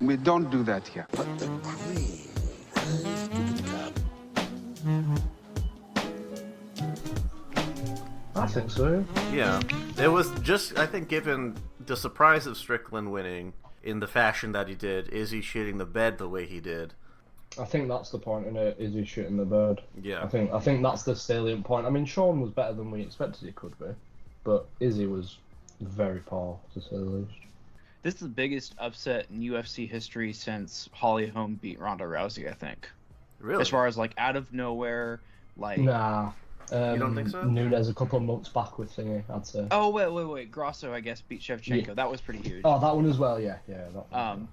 We don't do that here. But the queen. I think so. Yeah. It was just, I think, given the surprise of Strickland winning in the fashion that he did, is he shitting the bed the way he did? I think that's the point in it. Is he shooting the bird? Yeah. I think that's the salient point. I mean, Sean was better than we expected he could be, but Izzy was very poor, to say the least. This is the biggest upset in UFC history since Holly Holm beat Ronda Rousey, I think. Really? As far as, like, out of nowhere, like... Nah. You don't think so? Nunes a couple of months back with thingy, I'd say. Oh, wait. Grosso, I guess, beat Shevchenko. Yeah. That was pretty huge. Oh, that one as well, yeah. That one.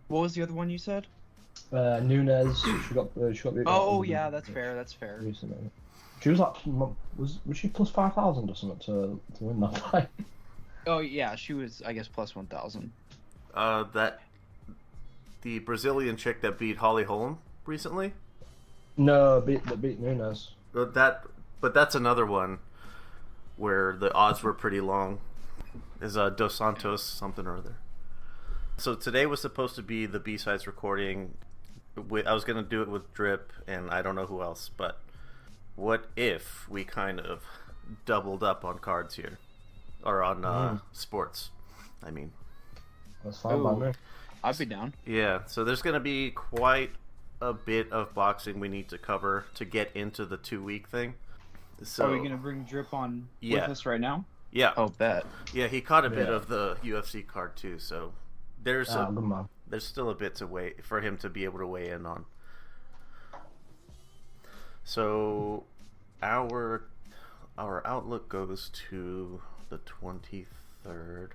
What was the other one you said? Nunes, she got beat. Oh, yeah, that's fair. Recently. She was like, was she plus 5,000 or something to win that fight? Oh, yeah, she was, I guess, plus 1,000. The Brazilian chick that beat Holly Holm recently? No, beat Nunes. But that's another one where the odds were pretty long. Is Dos Santos something or other. So today was supposed to be the B-Sides recording. I was going to do it with Drip and I don't know who else, but what if we kind of doubled up on cards here? Or on sports, I mean. That's fine by me. I'd be down. Yeah, so there's going to be quite a bit of boxing we need to cover to get into the 2-week thing. So, are we going to bring Drip on with us right now? Yeah. Oh, bet. Yeah, he caught a bit of the UFC card too, so there's still a bit to wait for him to be able to weigh in on. So our outlook goes to the 23rd.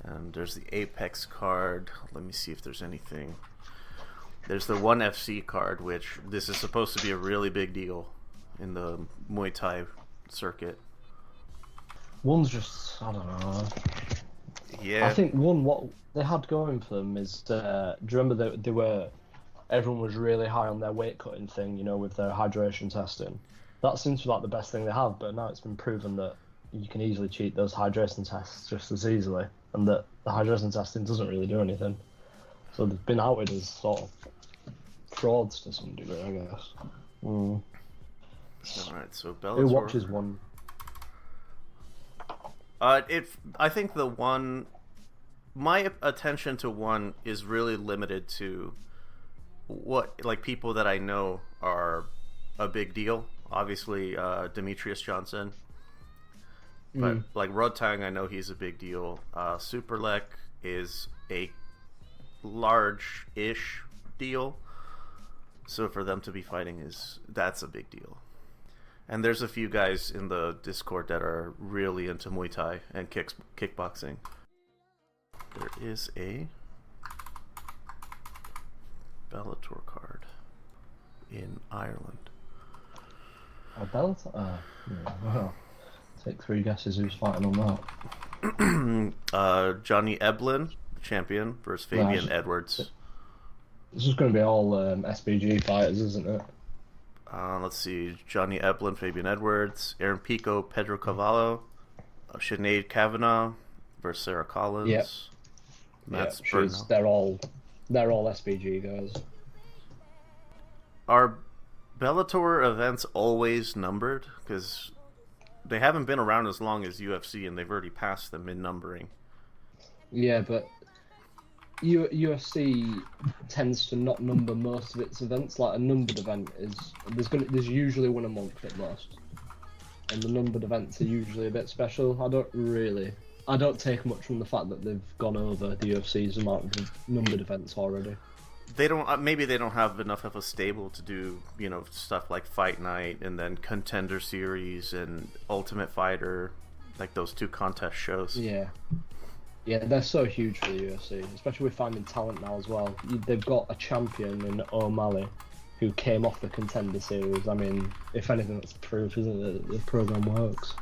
And there's the Apex card. Let me see if there's anything. There's the OneFC card, which this is supposed to be a really big deal in the Muay Thai circuit. One's just, I don't know. Yeah. I think what they had going for them is, do you remember that everyone was really high on their weight cutting thing, with their hydration testing. That seems to be like the best thing they have, but now it's been proven that you can easily cheat those hydration tests just as easily, and that the hydration testing doesn't really do anything. So they've been outed as sort of frauds to some degree, I guess. Alright, so Bellator... Who watches one? I think my attention to one is really limited to people that I know are a big deal. Obviously, Demetrius Johnson. But like Rodtang, I know he's a big deal. Superlek is a large-ish deal. So for them to be fighting that's a big deal. And there's a few guys in the Discord that are really into Muay Thai and kickboxing. There is a Bellator card in Ireland. A Bellator? Yeah, well, take 3 guesses who's fighting on that. Johnny Eblin, champion, versus Fabian Edwards. This is going to be all SBG fighters, isn't it? Let's see. Johnny Eblin, Fabian Edwards, Aaron Pico, Pedro Cavallo, Sinead Kavanagh versus Sarah Collins. Yep. They're all SBG guys. Are Bellator events always numbered? Because they haven't been around as long as UFC, and they've already passed them in numbering. Yeah, but UFC tends to not number most of its events. Like a numbered event there's usually one a month at most, and the numbered events are usually a bit special. I don't take much from the fact that they've gone over the UFC's amount of numbered events already. They don't. Maybe they don't have enough of a stable to do stuff like Fight Night and then Contender Series and Ultimate Fighter, like those 2 contest shows. Yeah, they're so huge for the UFC, especially with finding talent now as well. They've got a champion in O'Malley who came off the Contender Series. I mean, if anything, that's proof, isn't it, that the program works.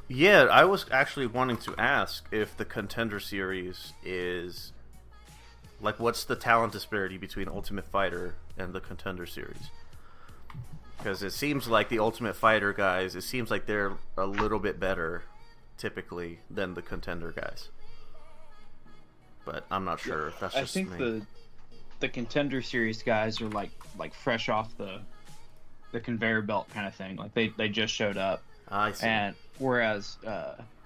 Yeah, I was actually wanting to ask if the Contender Series is... Like, what's the talent disparity between Ultimate Fighter and the Contender Series? Because it seems like the Ultimate Fighter guys, it seems like they're a little bit better, typically, than the Contender guys. but I'm not sure if that's I just think me. the Contender Series guys are like fresh off the conveyor belt kind of thing. Like they just showed up. I see. And whereas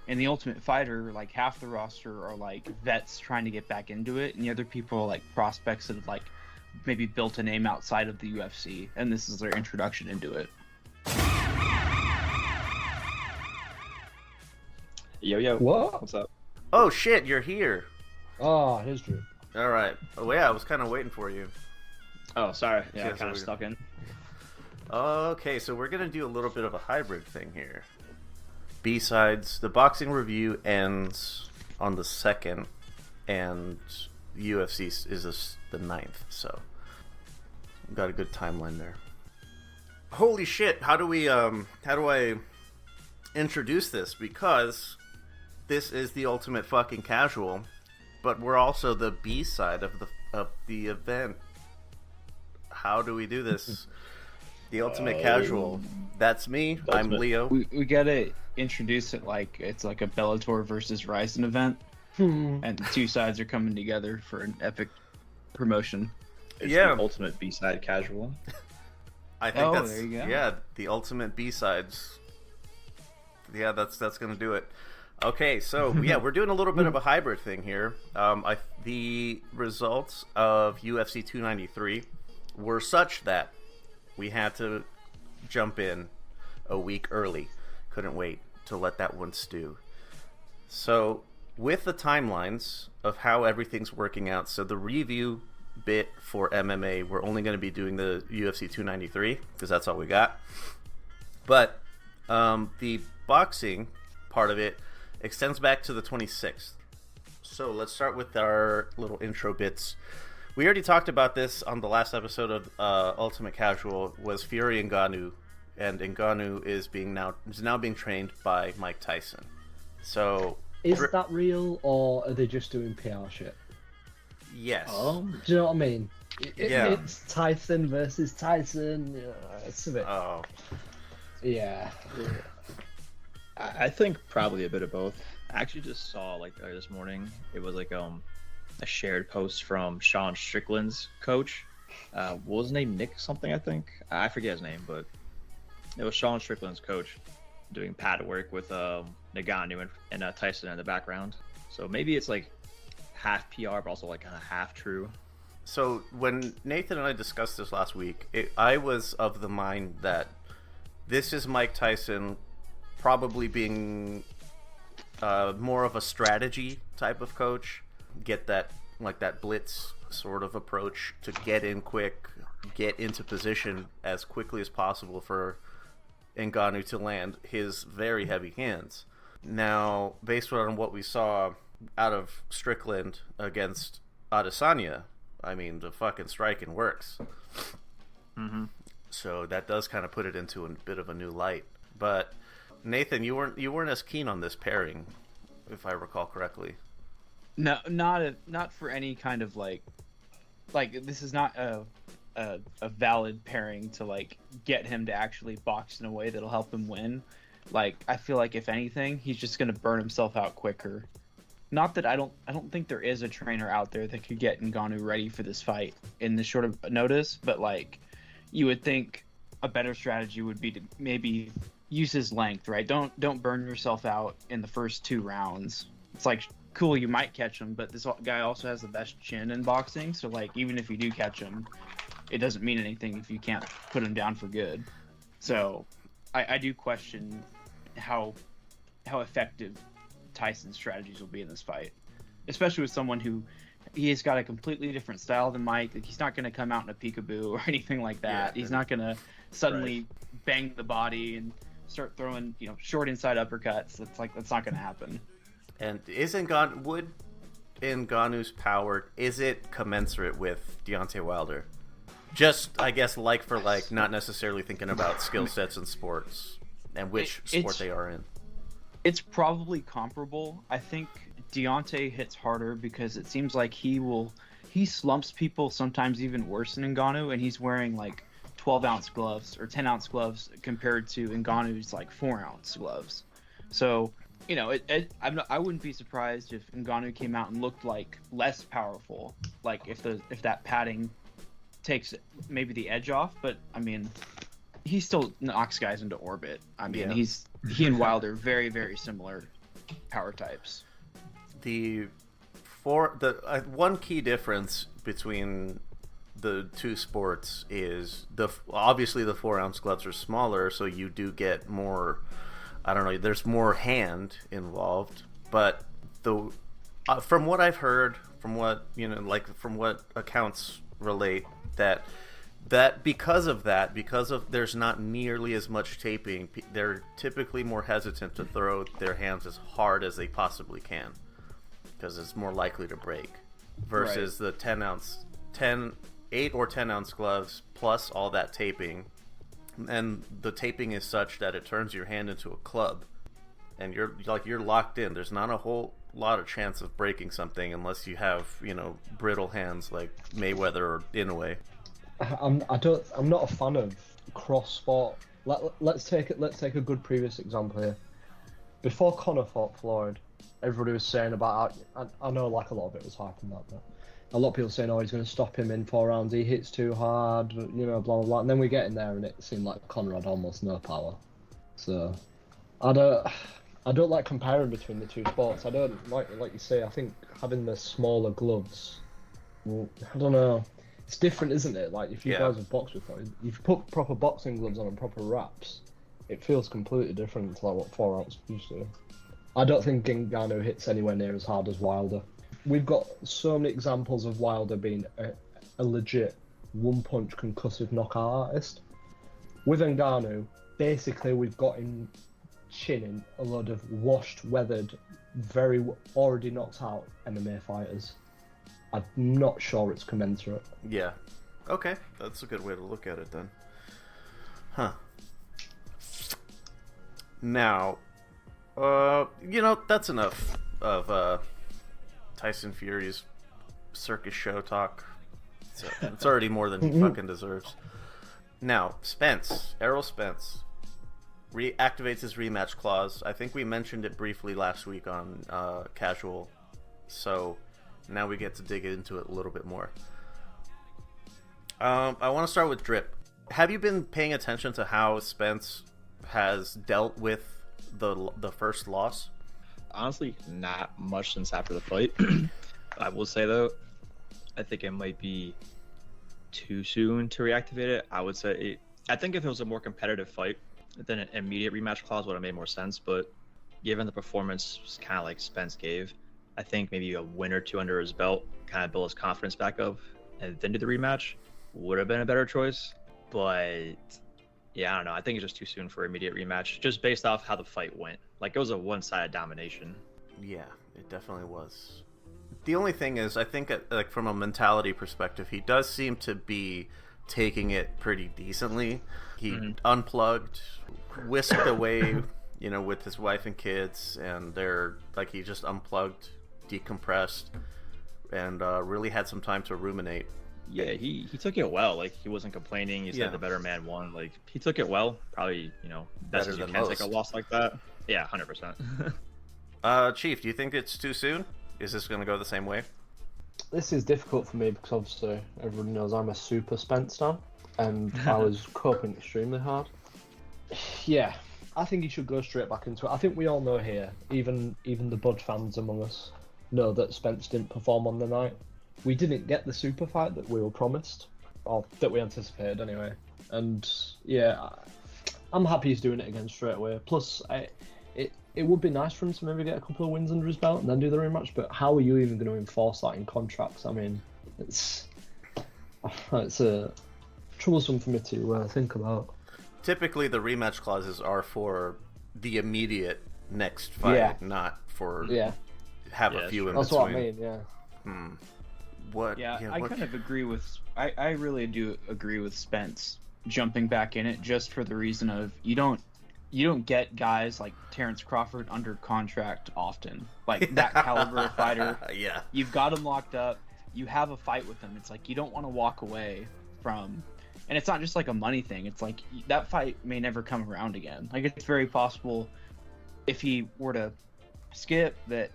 in the Ultimate Fighter, like half the roster are like vets trying to get back into it, and the other people are like prospects that have like maybe built a name outside of the UFC, and this is their introduction into it. Yo, What? what's up? Oh shit, you're here. Oh, here's Drew. All right. Oh yeah, I was kind of waiting for you. Oh, sorry. Yeah, Yeah, I kind of so stuck in. Okay, so we're gonna do a little bit of a hybrid thing here. B-sides, the boxing review ends on the 2nd, and UFC is the 9th, so we've got a good timeline there. Holy shit! How do I introduce this? Because this is the Ultimate Fucking Casual, but we're also the B-side of the event. How do we do this? The Ultimate Casual. That's me. I'm Leo. We gotta introduce it like it's like a Bellator versus Ryzen event, and the two sides are coming together for an epic promotion. It's Yeah. the ultimate B-side casual. I think that's there you go. yeah, the Ultimate B-sides. Yeah, that's gonna do it. Okay, so yeah, we're doing a little bit of a hybrid thing here. The results of UFC 293 were such that we had to jump in a week early. Couldn't wait to let that one stew. So, with the timelines of how everything's working out, so the review bit for MMA, we're only going to be doing the UFC 293, because that's all we got. But the boxing part of it extends back to the 26th. So, let's start with our little intro bits. We already talked about this on the last episode of Ultimate Casual, was Fury Ngannou, and Ngannou is now being trained by Mike Tyson. So Is that real, or are they just doing PR shit? yes. Do you know what I mean? Yeah. It's Tyson versus Tyson. It's a bit. Oh. Yeah. I think probably a bit of both. I actually just saw like this morning. It was like a shared post from Sean Strickland's coach. What was his name? Nick something, I think. I forget his name, but it was Sean Strickland's coach doing pad work with Ngannou and Tyson in the background. So maybe it's like half PR, but also like kind of half true. So when Nathan and I discussed this last week, I was of the mind that this is Mike Tyson probably being more of a strategy type of coach. Get that blitz sort of approach to get in quick, get into position as quickly as possible for Ngannou to land his very heavy hands. Now, based on what we saw out of Strickland against Adesanya, I mean, the fucking striking works. Mm-hmm. So that does kind of put it into a bit of a new light. But Nathan, you weren't as keen on this pairing, if I recall correctly. No, not for any kind of like this is not a valid pairing to like get him to actually box in a way that'll help him win. Like, I feel like if anything, he's just gonna burn himself out quicker. Not that I don't think there is a trainer out there that could get Ngannou ready for this fight in this short of notice, but like you would think a better strategy would be to maybe use his length, right? Don't burn yourself out in the first 2 rounds. It's like, cool, you might catch him, but this guy also has the best chin in boxing, so like even if you do catch him, it doesn't mean anything if you can't put him down for good. So I do question how effective Tyson's strategies will be in this fight, especially with someone who he has got a completely different style than Mike. Like, he's not going to come out in a peekaboo or anything like that. Yeah. He's not going to suddenly bang the body and start throwing short inside uppercuts. That's not going to happen. And would Ngannou's power, is it commensurate with Deontay Wilder? Just, I guess, like for like, not necessarily thinking about skill sets in sports and which sport they are in. It's probably comparable. I think Deontay hits harder because it seems like he slumps people sometimes even worse than Ngannou, and he's wearing like 12-ounce gloves or 10-ounce gloves compared to Ngannou's like 4-ounce gloves. So you know, I wouldn't be surprised if Ngannou came out and looked like less powerful, like if that padding takes maybe the edge off. But I mean, he still knocks guys into orbit. I mean, he and Wilder are very, very similar power types. One key difference between the two sports is obviously the 4-ounce gloves are smaller, so you do get more. I don't know. There's more hand involved, but from what I've heard, from what from what accounts relate, that because of there's not nearly as much taping, they're typically more hesitant to throw their hands as hard as they possibly can, because it's more likely to break. Versus the 8 or 10 ounce gloves plus all that taping. And the taping is such that it turns your hand into a club, and you're locked in. There's not a whole lot of chance of breaking something unless you have brittle hands like Mayweather or Inoue. I'm not a fan of cross sport. Let's take a good previous example here. Before Conor fought Floyd, everybody was saying about. I know like a lot of it was hype and that, but a lot of people saying, "Oh, he's going to stop him in 4 rounds. He hits too hard, blah blah blah." And then we get in there, and it seemed like Conor had almost no power. So, I don't like comparing between the two sports. I don't like you say. I think having the smaller gloves, well, I don't know. It's different, isn't it? Like if you guys have boxed before, if you put proper boxing gloves on and proper wraps, it feels completely different to like what 4 ounce used to. I don't think Ngannou hits anywhere near as hard as Wilder. We've got so many examples of Wilder being a legit one-punch concussive knockout artist. With Ngannou, basically we've got him chinning a load of washed, weathered, very already knocked out MMA fighters. I'm not sure it's commensurate. Yeah. Okay, that's a good way to look at it then. Huh. Now, that's enough of Tyson Fury's circus show talk. It's already more than he fucking deserves. Now, Errol Spence, reactivates his rematch clause. I think we mentioned it briefly last week on Casual, so now we get to dig into it a little bit more. I want to start with Drip. Have you been paying attention to how Spence has dealt with the first loss? Honestly, not much since after the fight. I will say though, I think it might be too soon to reactivate it. I think if it was a more competitive fight, then an immediate rematch clause would have made more sense. But given the performance kind of like Spence gave, I think maybe a win or two under his belt, kind of build his confidence back up, and then do the rematch would have been a better choice. But yeah, I don't know. I think it's just too soon for immediate rematch, just based off how the fight went. Like, it was a one-sided domination. Yeah, it definitely was. The only thing is, I think, like, from a mentality perspective, he does seem to be taking it pretty decently. He unplugged, whisked away, with his wife and kids, and he just unplugged, decompressed, and really had some time to ruminate. Yeah, he took it well. Like, he wasn't complaining. He said the better man won. Like, he took it well. Probably, best as you can take a loss like that. Yeah, 100%. Chief, do you think it's too soon? Is this going to go the same way? This is difficult for me because obviously everyone knows I'm a super Spence fan, and I was coping extremely hard. Yeah, I think he should go straight back into it. I think we all know here, even the Bud fans among us, know that Spence didn't perform on the night. We didn't get the super fight that we were promised, or that we anticipated anyway. And yeah, I'm happy he's doing it again straight away. Plus, it would be nice for him to maybe get a couple of wins under his belt and then do the rematch. But how are you even going to enforce that in contracts? I mean, it's troublesome for me to think about. Typically, the rematch clauses are for the immediate next fight, not for have a few in between. That's what I mean. Yeah. I kind of agree with. I really do agree with Spence jumping back in it just for the reason of you don't get guys like Terrence Crawford under contract often, like that caliber of fighter. Yeah, you've got him locked up. You have a fight with him. It's like you don't want to walk away from, and it's not just like a money thing. It's like that fight may never come around again. Like it's very possible if he were to skip, that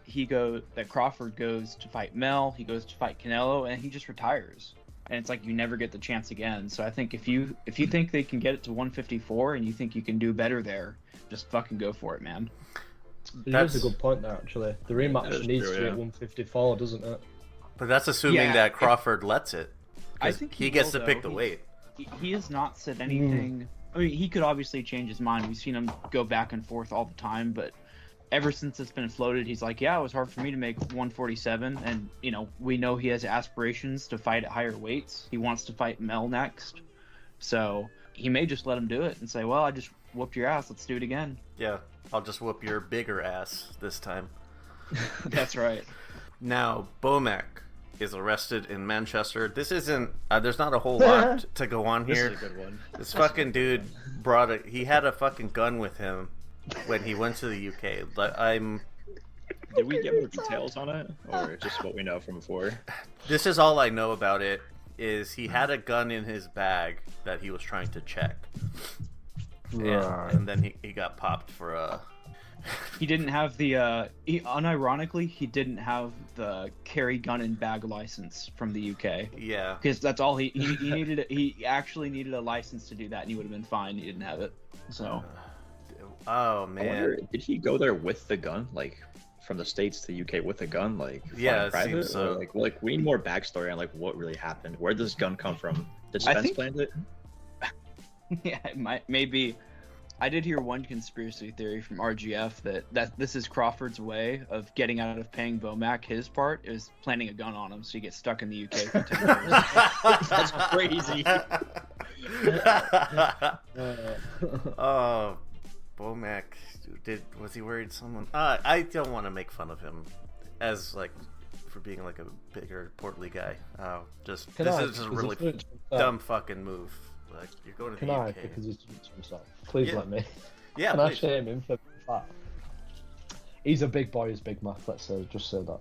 Crawford goes to fight Mel, he goes to fight Canelo, and he just retires. And it's like you never get the chance again. So I think if you think they can get it to 154 and you think you can do better there, just fucking go for it, man. That's a good point there, actually. The rematch needs true, to be yeah. at 154, doesn't it? But that's assuming that Crawford lets it. I think he gets will, to pick though. the weight. He has not said anything. I mean, he could obviously change his mind. We've seen him go back and forth all the time, but ever since it's been floated, he's like, yeah, it was hard for me to make 147, and we know he has aspirations to fight at higher weights. He wants to fight Mel next, so he may just let him do it and say, well, I just whooped your ass, let's do it again. Yeah, I'll just whoop your bigger ass this time. That's right. Now, Bomac is arrested in Manchester. This isn't there's not a whole lot to go on This here. is a good one. This fucking dude he had a fucking gun with him when he went to the UK. Did we get more details on it, or just what we know from before? This is all I know about it, is he had a gun in his bag that he was trying to check. Right. And then he got popped for a... He didn't have unironically, he didn't have the carry gun and bag license from the UK. Yeah. Because that's all he needed. He actually needed a license to do that, and he would have been fine. He didn't have it. So... Oh, I man. wonder, did he go there with the gun, like from the States to UK with a gun, like Yeah, flying it private? seems so. Or, like we need more backstory on like what really happened. Where did this gun come from? Did Spence plant it? Yeah, it maybe. I did hear one conspiracy theory from RGF that this is Crawford's way of getting out of paying Bomac his part, is planting a gun on him so he gets stuck in the UK for 10 years. That's crazy. Oh, Bomac, was he worried someone? I don't want to make fun of him as for being like a bigger, portly guy. This is just a really dumb fucking move. Like, you're going to the UK. Because he's doing it to himself. Please let me. Yeah, Can I please. shame him for that? He's a big boy, he's Big Mac, let's just say that.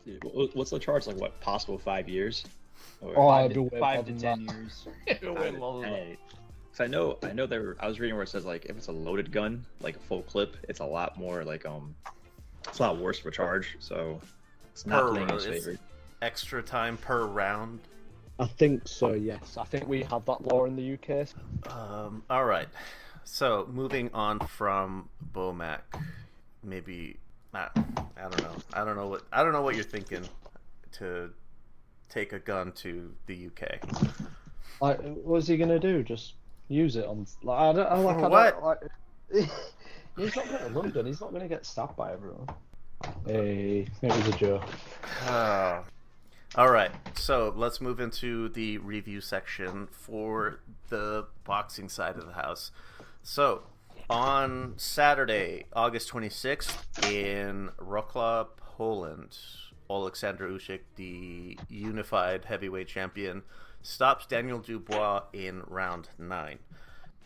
Dude, what's the charge? Like what? Possible 5 years? Or Oh, Five I'd do to, way 5 more to than 10 that. years. Way more than that. Hey, 'cause I know I was reading where it says like if it's a loaded gun, like a full clip, it's a lot more it's a lot worse for charge. So it's not playing in his favor. Extra time per round. I think so, yes. I think we have that law in the UK. All right. So moving on from Bomac, maybe I don't know. I don't know what you're thinking to take a gun to the UK. Like, what's he gonna do? Just use it on? Like, he's not going to London. He's not going to get stabbed by everyone. Hey, it was a joke. All right, so let's move into the review section for the boxing side of the house. So, on Saturday, August 26th, in Wrocław, Poland, Alexander Usyk, the unified heavyweight champion, stops Daniel Dubois in round 9.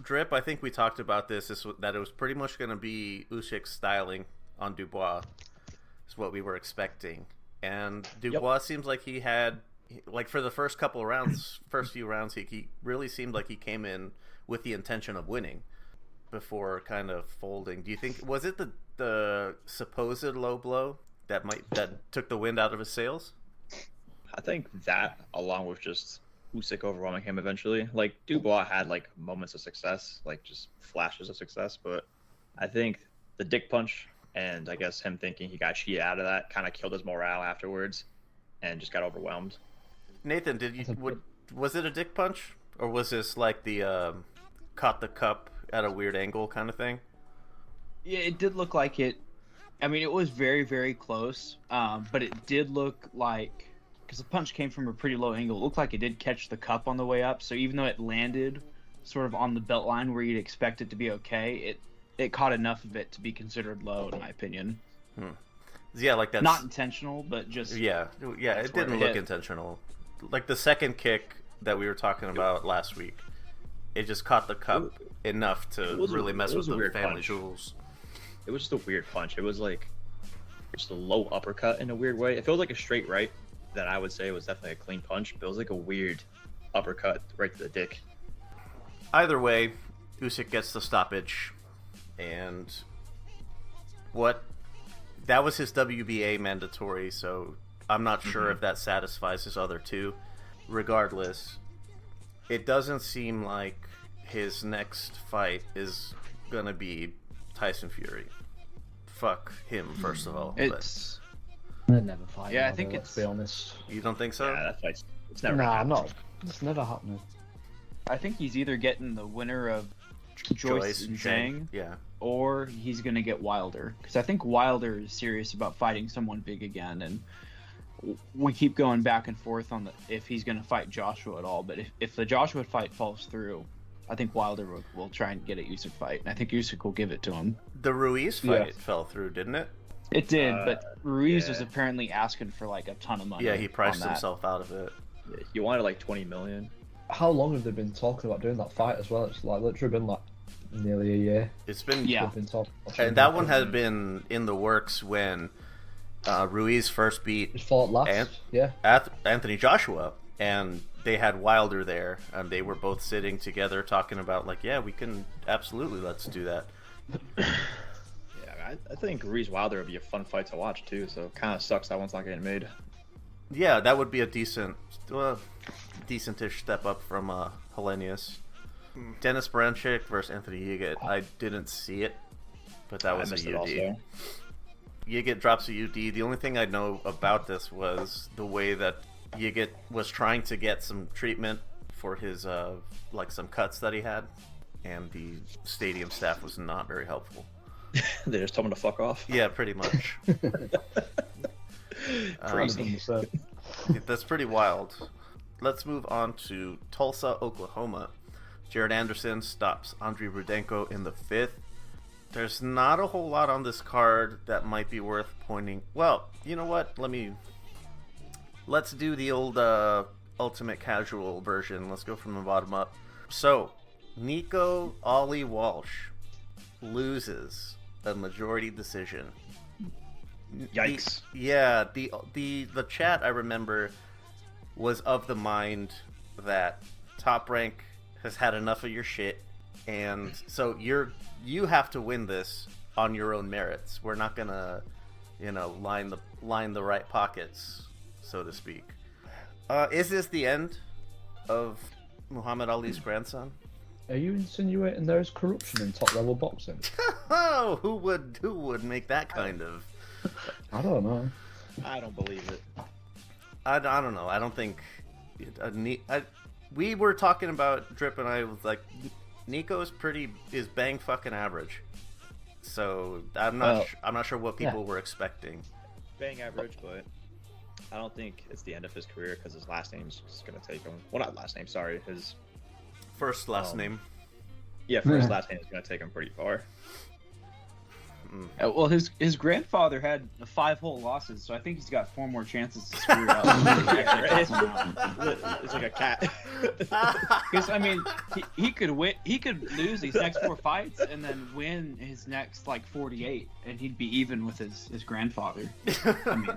Drip, I think we talked about this, that it was pretty much going to be Usyk's styling on Dubois, is what we were expecting. And Dubois seems like he had, for the first few rounds, he really seemed like he came in with the intention of winning before kind of folding. Do you think, was it the supposed low blow that took the wind out of his sails? I think that, along with just Usyk overwhelming him eventually. Like, Dubois had moments of success, just flashes of success, but I think the dick punch and I guess him thinking he got cheated out of that kind of killed his morale afterwards and just got overwhelmed. Nathan, was it a dick punch, or was this like the caught the cup at a weird angle kind of thing? Yeah, it did look like it. I mean, it was very, very close, but it did look like, because the punch came from a pretty low angle, it looked like it did catch the cup on the way up. So even though it landed sort of on the belt line where you'd expect it to be okay, it caught enough of it to be considered low, in my opinion. Yeah, that's not intentional, but just it didn't look intentional. Like the second kick that we were talking about last week, it just caught the cup enough to really mess with the family jewels. It was just a weird punch. It was just a low uppercut in a weird way. It feels like a straight right that I would say was definitely a clean punch, but it was like a weird uppercut right to the dick. Either way, Usyk gets the stoppage, and what that was his WBA mandatory, so I'm not sure if that satisfies his other two. Regardless, it doesn't seem like his next fight is gonna be Tyson Fury. Fuck him, first of all. It's They never fight. Yeah, I each think other, let's it's- be honest. You don't think so? Yeah, that fight's it's never. Nah, happened. not. It's never happening. I think he's either getting the winner of Joyce and Zhang, Yeah. or he's gonna get Wilder, because I think Wilder is serious about fighting someone big again, and we keep going back and forth on if he's gonna fight Joshua at all. But if the Joshua fight falls through, I think Wilder will try and get a Usyk fight, and I think Usyk will give it to him. The Ruiz fight Yeah. fell through, didn't it? It did, but Ruiz yeah. was apparently asking for like a ton of money. Yeah, he priced on that. himself out of it. Yeah, you wanted like 20 million. How long have they been talking about doing that fight as well? It's like literally been like nearly a year. It's been Yeah. They've been talking. and that one had been in the works when Ruiz first beat He fought last. And- Yeah. Anthony Joshua, and they had Wilder there, and they were both sitting together talking about like, yeah, we can absolutely, let's do that. Yeah, I think Ruiz Wilder would be a fun fight to watch too. So it kind of sucks that one's not getting made. Yeah, that would be a decentish step up from Hellenius. Dennis Branchik versus Anthony Yigit. I didn't see it, but that was I a missed it UD. also. Yigit drops a UD. The only thing I know about this was the way that Yigit was trying to get some treatment for his like some cuts that he had, and the stadium staff was not very helpful. They just told him to fuck off. Yeah, pretty much. Crazy. 100%. That's pretty wild. Let's move on to Tulsa, Oklahoma. Jared Anderson stops Andrei Rudenko in the 5th. There's not a whole lot on this card that might be worth pointing. Well, you know what? Let's do the old Ultimate Casual version. Let's go from the bottom up. So, Nico Ollie Walsh loses a majority decision. Yikes. The chat I remember was of the mind that Top Rank has had enough of your shit, and so you have to win this on your own merits. We're not gonna, line the right pockets, so to speak. Is this the end of Muhammad Ali's grandson? Are you insinuating there is corruption in top level boxing? Oh, who would make that kind of? I don't know. I don't believe it. I don't know. I don't think. We were talking about Drip, and I was like, Nico is bang fucking average. So I'm not sure what people were expecting. Bang average, but I don't think it's the end of his career because his last name's just gonna take him. Well, not last name. Sorry, his First last name. yeah, first last name is gonna take him pretty far. Well, his grandfather had 5 whole losses, so I think he's got 4 more chances to screw it up. It's like a cat. Because I mean, he could win. He could lose these next 4 fights and then win his next like 48, and he'd be even with his grandfather. I mean,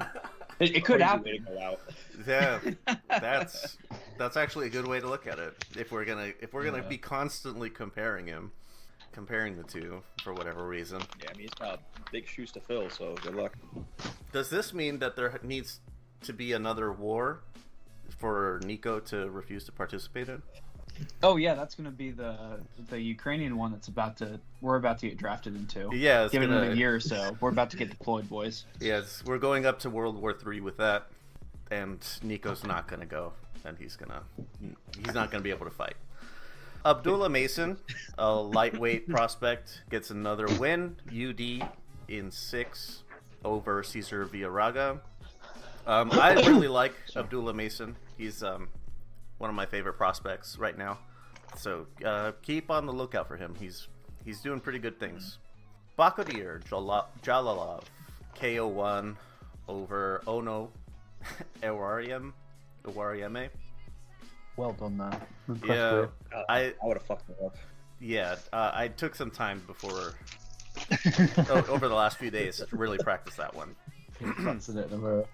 it could Crazy happen. way to go out. Yeah, that's actually a good way to look at it. If we're gonna be constantly comparing the two for whatever reason. Yeah, I mean, he's got big shoes to fill, so good luck. Does this mean that there needs to be another war for Nico to refuse to participate in? Oh yeah, that's gonna be the Ukrainian one we're about to get drafted into. Yeah, Give it another year or so. We're about to get deployed, boys. Yes, we're going up to World War III with that, and Nico's not gonna go, and he's not gonna be able to fight. Abdullah Mason, a lightweight prospect, gets another win. UD in 6 over Cesar Villarraga. I really like Abdullah Mason. He's one of my favorite prospects right now. So keep on the lookout for him. He's doing pretty good things. Bakodir Jalalov, KO1 over Ono Ewarieme. Well done there. Yeah, I would have fucked him up. Yeah, I took some time before over the last few days to really practice that one. Practicing it in the mirror.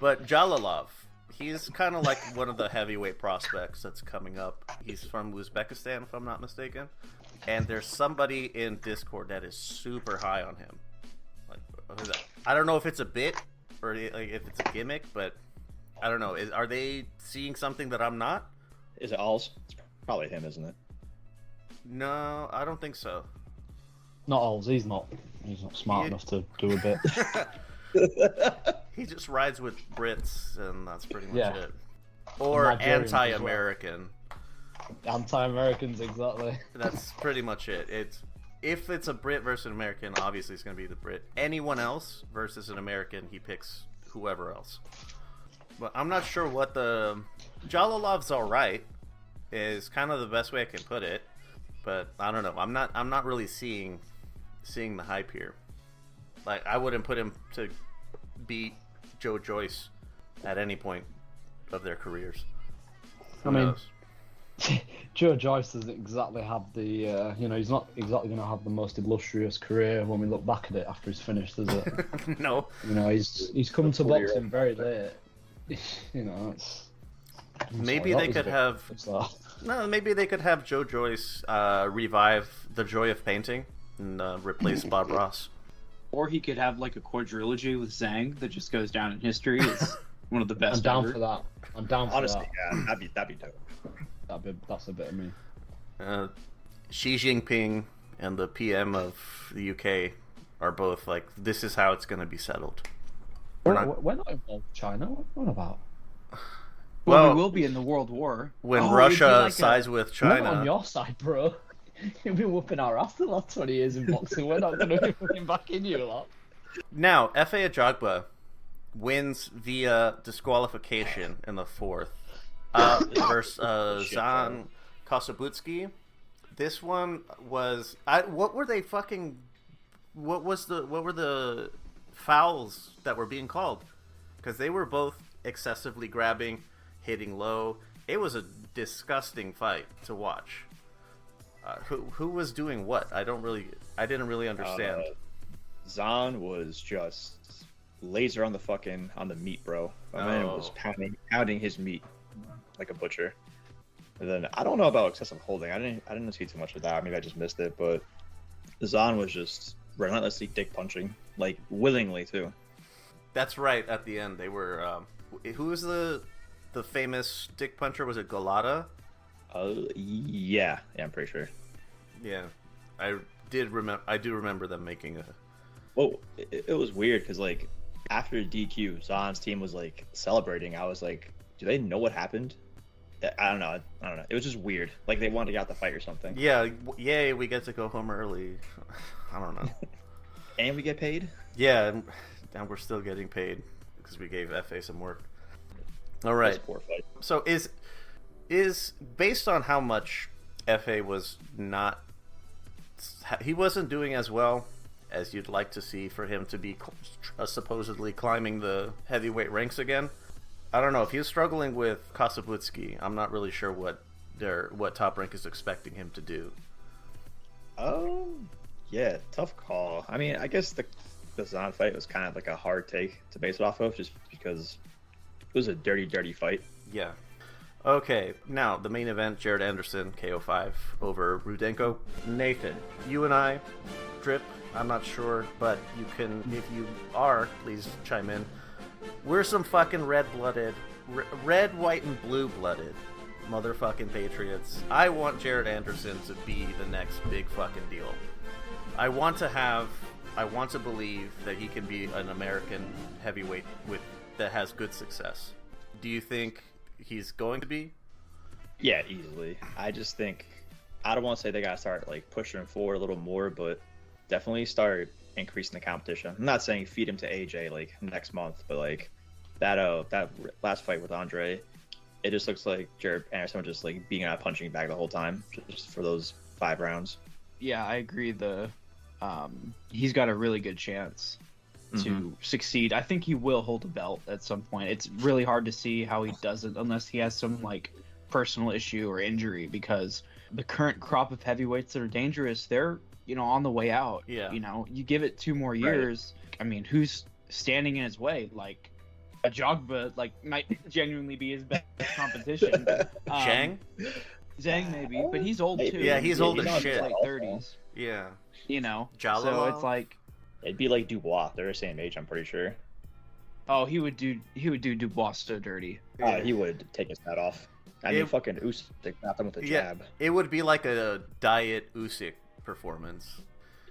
But Jalalov, he's kind of like one of the heavyweight prospects that's coming up. He's from Uzbekistan, if I'm not mistaken. And there's somebody in Discord that is super high on him. Like I don't know if it's a bit or like if it's a gimmick, but I don't know. Are they seeing something that I'm not? Is it Alls? It's probably him, isn't it? No, I don't think so. Not Alls. He's not smart enough to do a bit. He just rides with Brits, and that's pretty much Yeah. it. Or Nigerians as well. anti-American. Anti-Americans, exactly. That's pretty much it. If it's a Brit versus an American, obviously it's going to be the Brit. Anyone else versus an American, he picks whoever else. But I'm not sure what the... Jalalov's alright, is kind of the best way I can put it. But I don't know. I'm not really seeing the hype here. Like, I wouldn't put him to beat Joe Joyce at any point of their careers. Who knows? Joe Joyce doesn't exactly have the, he's not exactly going to have the most illustrious career when we look back at it after he's finished, is it? No. He's come to boxing very late. It's... Maybe they could have... No, maybe they could have Joe Joyce revive the joy of painting and replace Bob Ross. Or he could have like a quadrilogy with Zhang that just goes down in history as one of the best. I'm down ever. for that. I'm down for Honestly, that. yeah, that'd be dope. That's a bit of me. Xi Jinping and the PM of the UK are both like, this is how it's going to be settled. We're not involved with China. What about? Well, we will be in the World War. When Russia sides with We're China. not on your side, bro. You've been whooping our ass the last 20 years in boxing. We're not going to be fucking back in you a lot. Now, F.A. Ajagba wins via disqualification in the fourth versus Zan Kosabutsky. This one was what were the fouls that were being called? Because they were both excessively grabbing, hitting low. It was a disgusting fight to watch. Who was doing what? I didn't really understand. Zahn was just laser on the meat, bro. My man was pounding his meat like a butcher. And then I don't know about excessive holding. I didn't see too much of that. Maybe I just missed it. But Zahn was just relentlessly dick punching, like willingly too. That's right. At the end, they were. Who was the famous dick puncher? Was it Galata? Yeah, I'm pretty sure. Yeah, I do remember them making a. Well, it was weird because like after DQ, Zahn's team was like celebrating. I was like, do they know what happened? I don't know. It was just weird. Like they wanted to get out the fight or something. Yeah, yay, we get to go home early. I don't know. And we get paid? Yeah, and we're still getting paid because we gave FA some work. All right. Poor fight. So is based on how much FA was not, he wasn't doing as well as you'd like to see for him to be supposedly climbing the heavyweight ranks again. I don't know if he's struggling with Kosabutsky. I'm not really sure what Top Rank is expecting him to do. Yeah, tough call. I mean, I guess the Zahn fight was kind of like a hard take to base it off of, just because it was a dirty fight. Yeah. Okay, now the main event, Jared Anderson, KO5 over Rudenko. Nathan, you and I, Drip, I'm not sure, but you can, if you are, please chime in. We're some fucking red, white, and blue-blooded motherfucking patriots. I want Jared Anderson to be the next big fucking deal. I want to believe that he can be an American heavyweight that has good success. Do you think he's going to be? Yeah, easily. I just think, I don't want to say they gotta start like pushing him forward a little more, but definitely start increasing the competition. I'm not saying feed him to AJ like next month, but like that last fight with Andre, it just looks like Jared Anderson was just like being a punching bag the whole time, just for those 5 rounds. Yeah, I agree. He's got a really good chance to succeed. I think he will hold a belt at some point. It's really hard to see how he doesn't unless he has some like personal issue or injury, because the current crop of heavyweights that are dangerous, they're on the way out. Yeah. You give it 2 more years. Right. I mean, who's standing in his way? Like Ajagba, like might genuinely be his best competition. Zhang maybe, but he's old too. Yeah, he's old as in shit. His late 30s. Yeah. Jalala. So it's like, It'd be like Dubois. They're the same age, I'm pretty sure. Oh, he would do Dubois so dirty. He would take his hat off. I mean, fucking Usyk got them with a jab. It would be like a diet Usyk performance.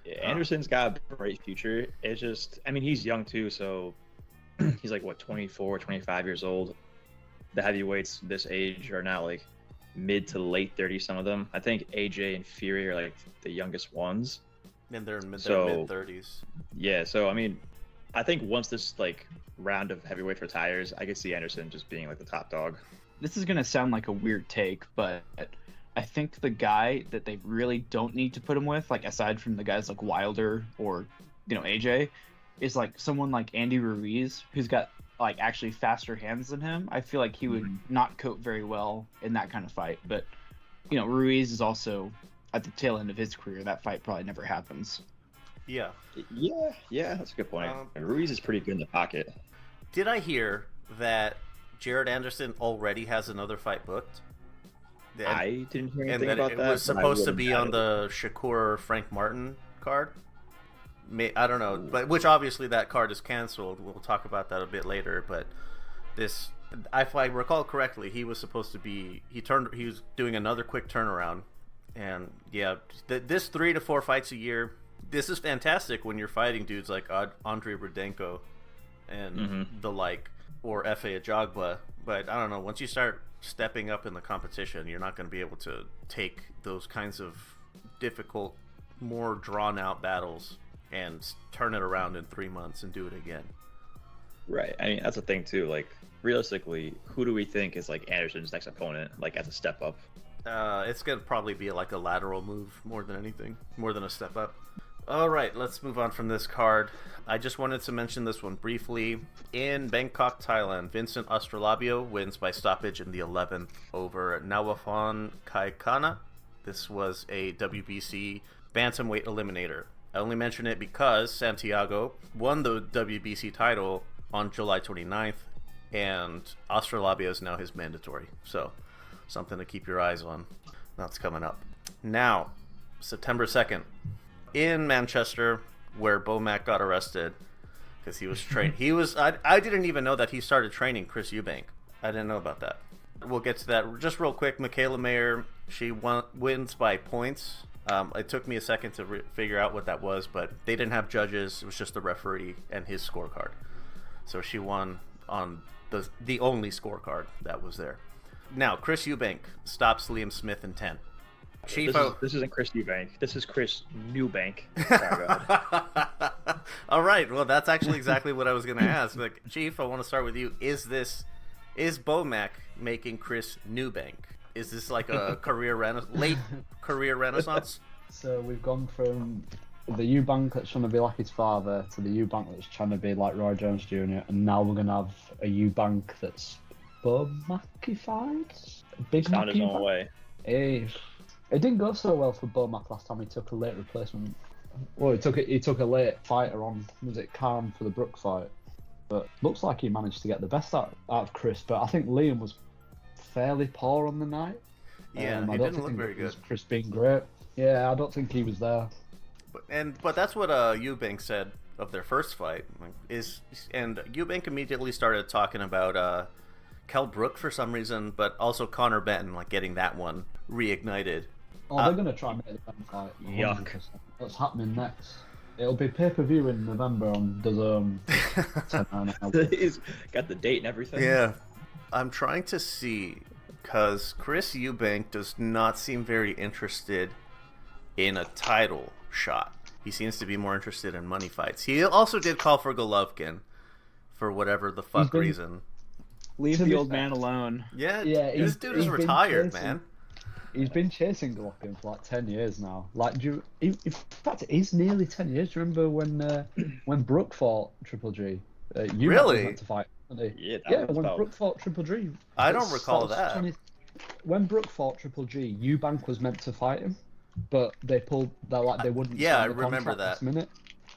Yeah, Anderson's got a bright future. It's just, I mean, he's young too, so he's like, what, 24, 25 years old. The heavyweights this age are now like mid to late 30s, some of them. I think AJ and Fury are like the youngest ones. And they're mid 30s. Yeah, so I mean, I think once this like round of heavyweight retires, I could see Anderson just being like the top dog. This is gonna sound like a weird take, but I think the guy that they really don't need to put him with, like aside from the guys like Wilder or AJ, is like someone like Andy Ruiz, who's got like actually faster hands than him. I feel like he would not cope very well in that kind of fight. But Ruiz is also at the tail end of his career. That fight probably never happens. Yeah, that's a good point. Ruiz is pretty good in the pocket. Did I hear that Jared Anderson already has another fight booked? I didn't hear anything about that. It was supposed to be on the Shakur Frank Martin card. I don't know, but which obviously that card is canceled. We'll talk about that a bit later. But this, if I recall correctly, he was supposed to be. He was doing another quick turnaround, and yeah, this 3 to 4 fights a year. This is fantastic when you're fighting dudes like Andrei Rudenko and the like, or Efe Ajagba. But I don't know. Once you start stepping up in the competition, you're not going to be able to take those kinds of difficult, more drawn out battles and turn it around in 3 months and do it again. Right. I mean, that's the thing too. Like, realistically, who do we think is like Anderson's next opponent? Like, as a step up. It's gonna probably be like a lateral move more than anything, more than a step up. All right, let's move on from this card. I just wanted to mention this one briefly. In Bangkok, Thailand, Vincent Astrolabio wins by stoppage in the 11th over Nawafon Kaikana. This was a WBC bantamweight eliminator. I only mention it because Santiago won the WBC title on July 29th, and Astrolabio is now his mandatory. So, something to keep your eyes on. That's coming up. Now, September 2nd, in Manchester, where Bomac got arrested because he was trained. I didn't even know that he started training Chris Eubank. I didn't know about that. We'll get to that just real quick. Michaela Mayer, she wins by points. It took me a second to figure out what that was, but they didn't have judges. It was just the referee and his scorecard. So she won on the only scorecard that was there. Now, Chris Eubank stops Liam Smith in 10. This isn't Chris Eubank. This is Chris Newbank. All right. Well, that's actually exactly what I was going to ask. Like, Chief, I want to start with you. Is Bomac making Chris Newbank? Is this like a late career renaissance? So we've gone from the Eubank that's trying to be like his father to the Eubank that's trying to be like Roy Jones Jr. And now we're going to have a Eubank that's Bomacified? Big found his own way. Hey. It didn't go so well for Bomac last time he took a late replacement. Well, he took a late fighter on, was it Khan for the Brook fight? But looks like he managed to get the best out of Chris, but I think Liam was fairly poor on the night. Yeah, he didn't look very good. Chris being great. Yeah, I don't think he was there. But that's what Eubank said of their first fight. And Eubank immediately started talking about Kell Brook for some reason, but also Connor Benton, like getting that one reignited. Oh, they're going to try and make the fight. Yuck. What's happening next? It'll be pay-per-view in November on DAZN. He's got the date and everything. Yeah. I'm trying to see, because Chris Eubank does not seem very interested in a title shot. He seems to be more interested in money fights. He also did call for Golovkin for whatever the fuck reason. Leave the old man alone. Yeah, this dude is retired, man. He's been chasing Golovkin for like 10 years now. Like, in fact, he's nearly 10 years. Do you remember when Brook fought Triple G? Really? Went to fight, didn't he? Yeah, when Brook fought Triple G. I don't recall that. When Brook fought Triple G, Eubank was meant to fight him, but they wouldn't. Yeah, I sign the remember contract that. Last minute.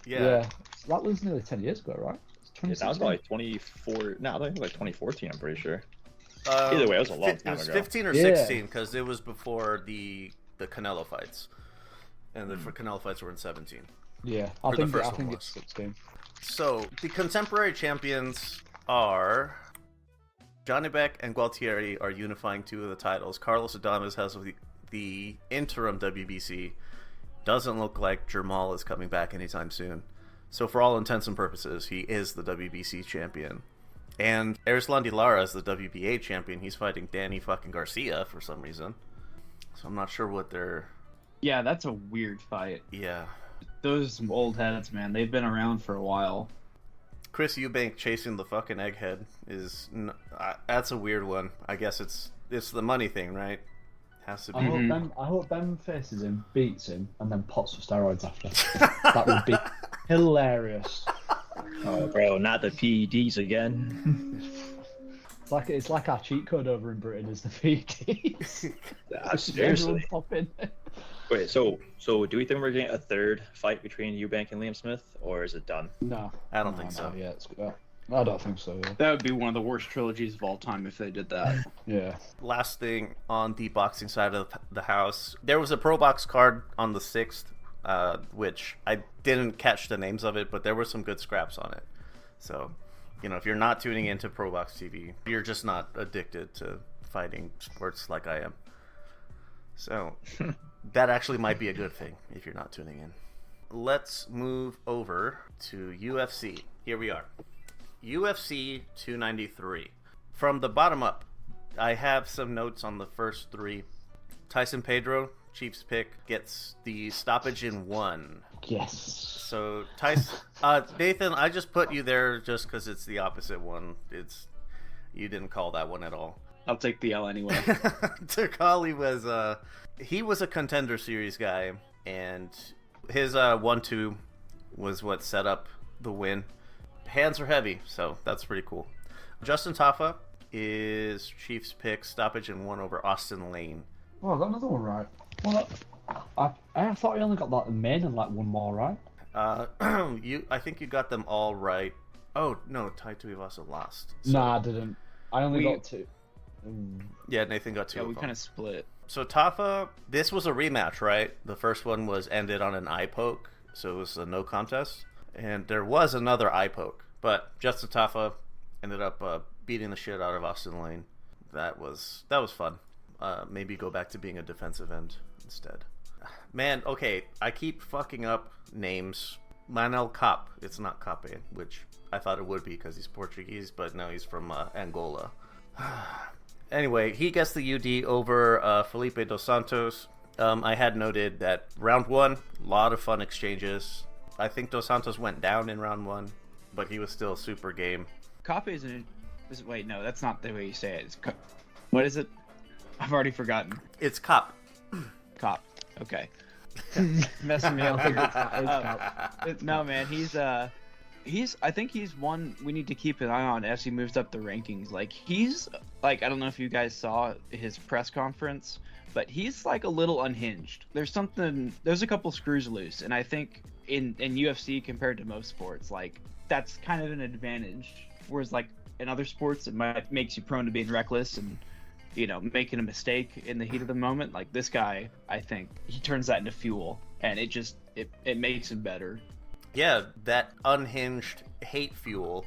Yeah. That was nearly 10 years ago, right? Yeah, that was like 24. No, I think it was like 2014. I'm pretty sure. Either way, it was a long time ago. It was 15 or 16 because it was before the Canelo fights, and the Canelo fights were in 17. Yeah, Or I the think first I one think was. it's 16. So the contemporary champions are Johnny Beck and Gualtieri are unifying 2 of the titles. Carlos Adames has the interim WBC. Doesn't look like Jermal is coming back anytime soon. So for all intents and purposes, he is the WBC champion. And Erislandy Lara is the WBA champion. He's fighting Danny fucking Garcia for some reason. So I'm not sure what they're... Yeah, that's a weird fight. Yeah. Those are some old heads, man. They've been around for a while. Chris Eubank chasing the fucking egghead is... that's a weird one. I guess it's the money thing, right? Has to be. I hope Ben faces him, beats him, and then pots for steroids after. That would be hilarious. Oh, bro, not the PEDs again. It's like our cheat code over in Britain is the PDs. Seriously. Pop in. Wait, so do we think we're getting a third fight between Eubank and Liam Smith, or is it done? No, I don't think so. Yeah, I don't think so. Yeah. That would be one of the worst trilogies of all time if they did that. Yeah. Last thing on the boxing side of the house, there was a Pro Box card on the 6th, which I didn't catch the names of it, but there were some good scraps on it. So, if you're not tuning into Pro Box TV, you're just not addicted to fighting sports like I am. So, that actually might be a good thing if you're not tuning in. Let's move over to UFC. Here we are. UFC 293. From the bottom up, I have some notes on the first 3. Tyson Pedro, Chiefs pick, gets the stoppage in 1. Yes. So Tyson, Nathan, I just put you there just because it's the opposite one. You didn't call that one at all. I'll take the L anyway. Takali was a Contender Series guy, and his 1-2 was what set up the win. Hands are heavy, so that's pretty cool. Justin Tafa is Chiefs pick, stoppage in 1 over Austin Lane. Oh, I got another one right. Well, I thought you only got that in main and like one more right. I think you got them all right. Oh no, Tai Tuivasa lost. So... Nah, I didn't. I only got 2. Yeah, Nathan got 2. Yeah, we kind of split. So Tafa, this was a rematch, right? The first one was ended on an eye poke, so it was a no contest. And there was another eye poke, but Justin Tafa ended up beating the shit out of Austin Lane. That was fun. Maybe go back to being a defensive end instead. Man, okay, I keep fucking up names. Manel Cap, it's not Cape, which I thought it would be because he's Portuguese, but no, he's from Angola. Anyway, he gets the UD over Felipe Dos Santos. I had noted that round 1, a lot of fun exchanges. I think Dos Santos went down in round 1, but he was still super game. Cape wait, no, that's not the way you say it. What is it? I've already forgotten. It's Cap. Cop. Okay. Messing me up. No, man, he's I think he's one we need to keep an eye on as he moves up the rankings. Like he's like, I don't know if you guys saw his press conference, but he's like a little unhinged. There's a couple screws loose, and I think in UFC compared to most sports, like that's kind of an advantage. Whereas like in other sports, it makes you prone to being reckless and making a mistake in the heat of the moment. Like this guy, I think he turns that into fuel, and it makes him better. Yeah, that unhinged hate fuel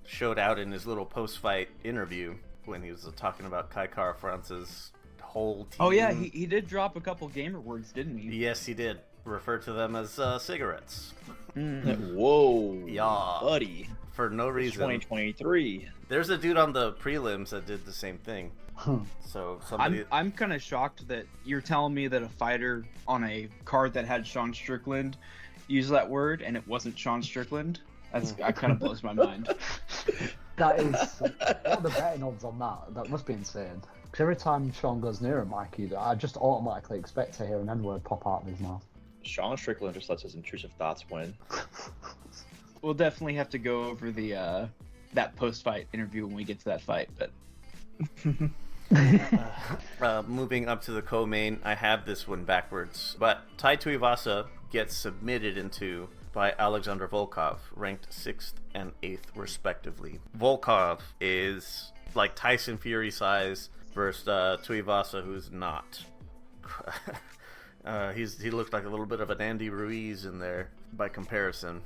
showed out in his little post-fight interview when he was talking about Kai Kara France's whole team. Oh yeah, he did drop a couple gamer words, didn't he? Yes, he did. Referred to them as cigarettes. Whoa, yeah, buddy. For no reason. 2023. There's a dude on the prelims that did the same thing. So somebody... I'm kind of shocked that you're telling me that a fighter on a card that had Sean Strickland used that word and it wasn't Sean Strickland. That kind of blows my mind. That is what are the betting odds on that? That must be insane. Because every time Sean goes near a mic, I just automatically expect to hear an N-word pop out of his mouth. Sean Strickland just lets his intrusive thoughts win. We'll definitely have to go over the that post-fight interview when we get to that fight. But moving up to the co-main, I have this one backwards. But Tai Tuivasa gets submitted into by Alexander Volkov, ranked 6th and 8th respectively. Volkov is like Tyson Fury size versus Tuivasa, who's not. He looked like a little bit of an Andy Ruiz in there by comparison.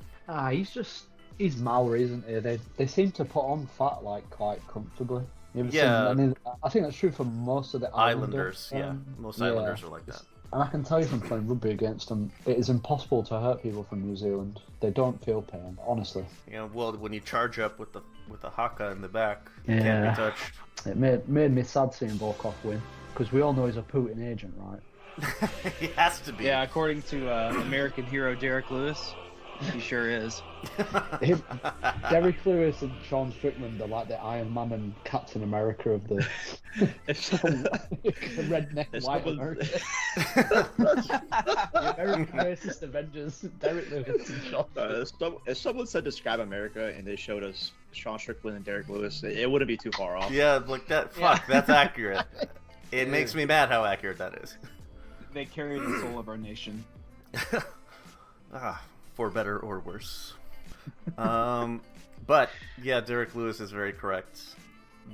He's Maori, isn't he? They seem to put on fat like quite comfortably. Yeah. I think that's true for most of the Islanders. Most Islanders are like that. And I can tell you from playing rugby against them, it is impossible to hurt people from New Zealand. They don't feel pain, honestly. Well, when you charge up with the haka in the back, you can't be touched. It made me sad seeing Volkov win, because we all know he's a Putin agent, right? He has to be. Yeah, according to American hero Derek Lewis, he sure is. Derek Lewis and Sean Strickland are like the Iron Man and Captain America of the redneck white America. The American racist Avengers, Derek Lewis and Sean. If someone said describe America and they showed us Sean Strickland and Derek Lewis, it wouldn't be too far off. Yeah, like that. Fuck, that's accurate. It makes me mad how accurate that is. They carry the soul of our nation. For better or worse. But yeah, Derek Lewis is very correct.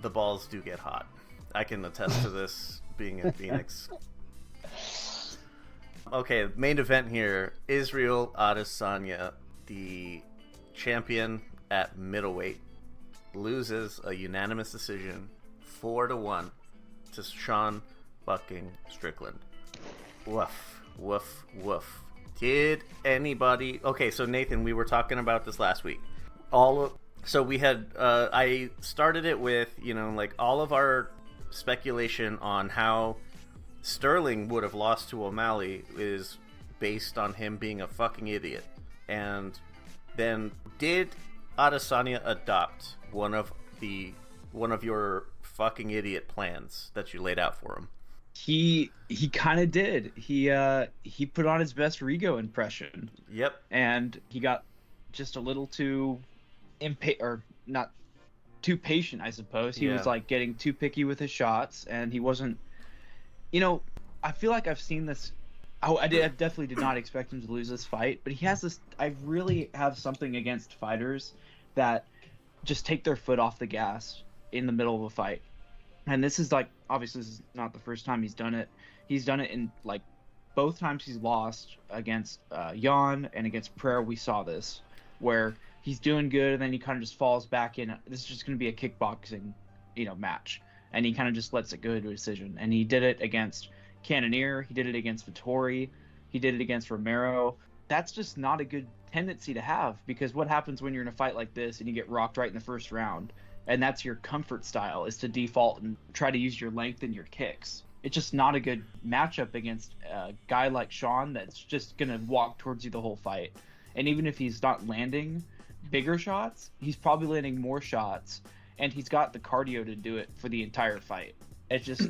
The balls do get hot. I can attest to this being in Phoenix. Okay, main event here. Israel Adesanya, the champion at middleweight, loses a unanimous decision 4-1 to Sean fucking Strickland. Woof, woof, woof. Did anybody... Okay, so Nathan, we were talking about this last week. So we had... I started it with, like all of our speculation on how Sterling would have lost to O'Malley is based on him being a fucking idiot. And then did Adesanya adopt one of your fucking idiot plans that you laid out for him? He kind of did. He put on his best Rigo impression. Yep. And he got just a little too not too patient, I suppose. He was like getting too picky with his shots, and he wasn't. I feel like I've seen this. I definitely did not expect him to lose this fight, but he has this. I really have something against fighters that just take their foot off the gas in the middle of a fight. And this is obviously this is not the first time he's done it. He's done it in both times he's lost against Jan and against Pereira. We saw this where he's doing good and then he kind of just falls back in. This is just going to be a kickboxing, match, and he kind of just lets it go to a decision. And he did it against Cannonier. He did it against Vittori. He did it against Romero. That's just not a good tendency to have, because what happens when you're in a fight like this and you get rocked right in the first round? And that's your comfort style, is to default and try to use your length and your kicks. It's just not a good matchup against a guy like Sean that's just going to walk towards you the whole fight. And even if he's not landing bigger shots, he's probably landing more shots, and he's got the cardio to do it for the entire fight. It's just,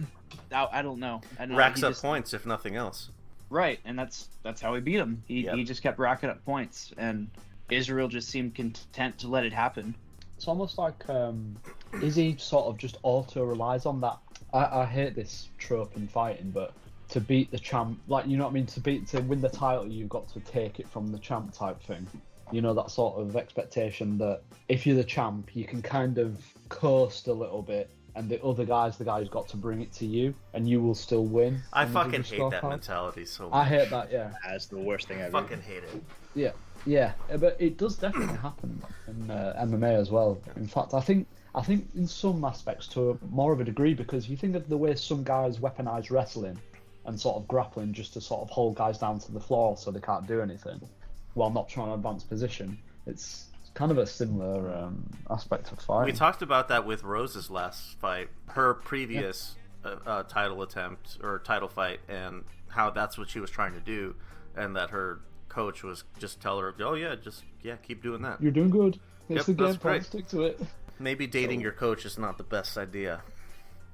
I don't know. Racks up points, if nothing else. Right, and that's how he beat him. He just kept racking up points, and Israel just seemed content to let it happen. It's almost like, is he sort of just auto-relies on that? I hate this trope in fighting, but to beat the champ, to win the title, you've got to take it from the champ type thing. That sort of expectation that if you're the champ, you can kind of coast a little bit, and the other guy's the guy who's got to bring it to you, and you will still win. I fucking hate that mentality so much. I hate that, yeah. That's the worst thing ever. I fucking hate it. Yeah, but it does definitely happen in MMA as well. In fact, I think in some aspects to more of a degree, because you think of the way some guys weaponize wrestling and sort of grappling just to sort of hold guys down to the floor so they can't do anything while not trying to advance position. It's kind of a similar aspect of fighting. We talked about that with Rose's last fight, her previous title attempt or title fight, and how that's what she was trying to do, and that her coach was just tell her, keep doing that. You're doing good. It's the game that's plan. great. Stick to it. Maybe dating your coach is not the best idea.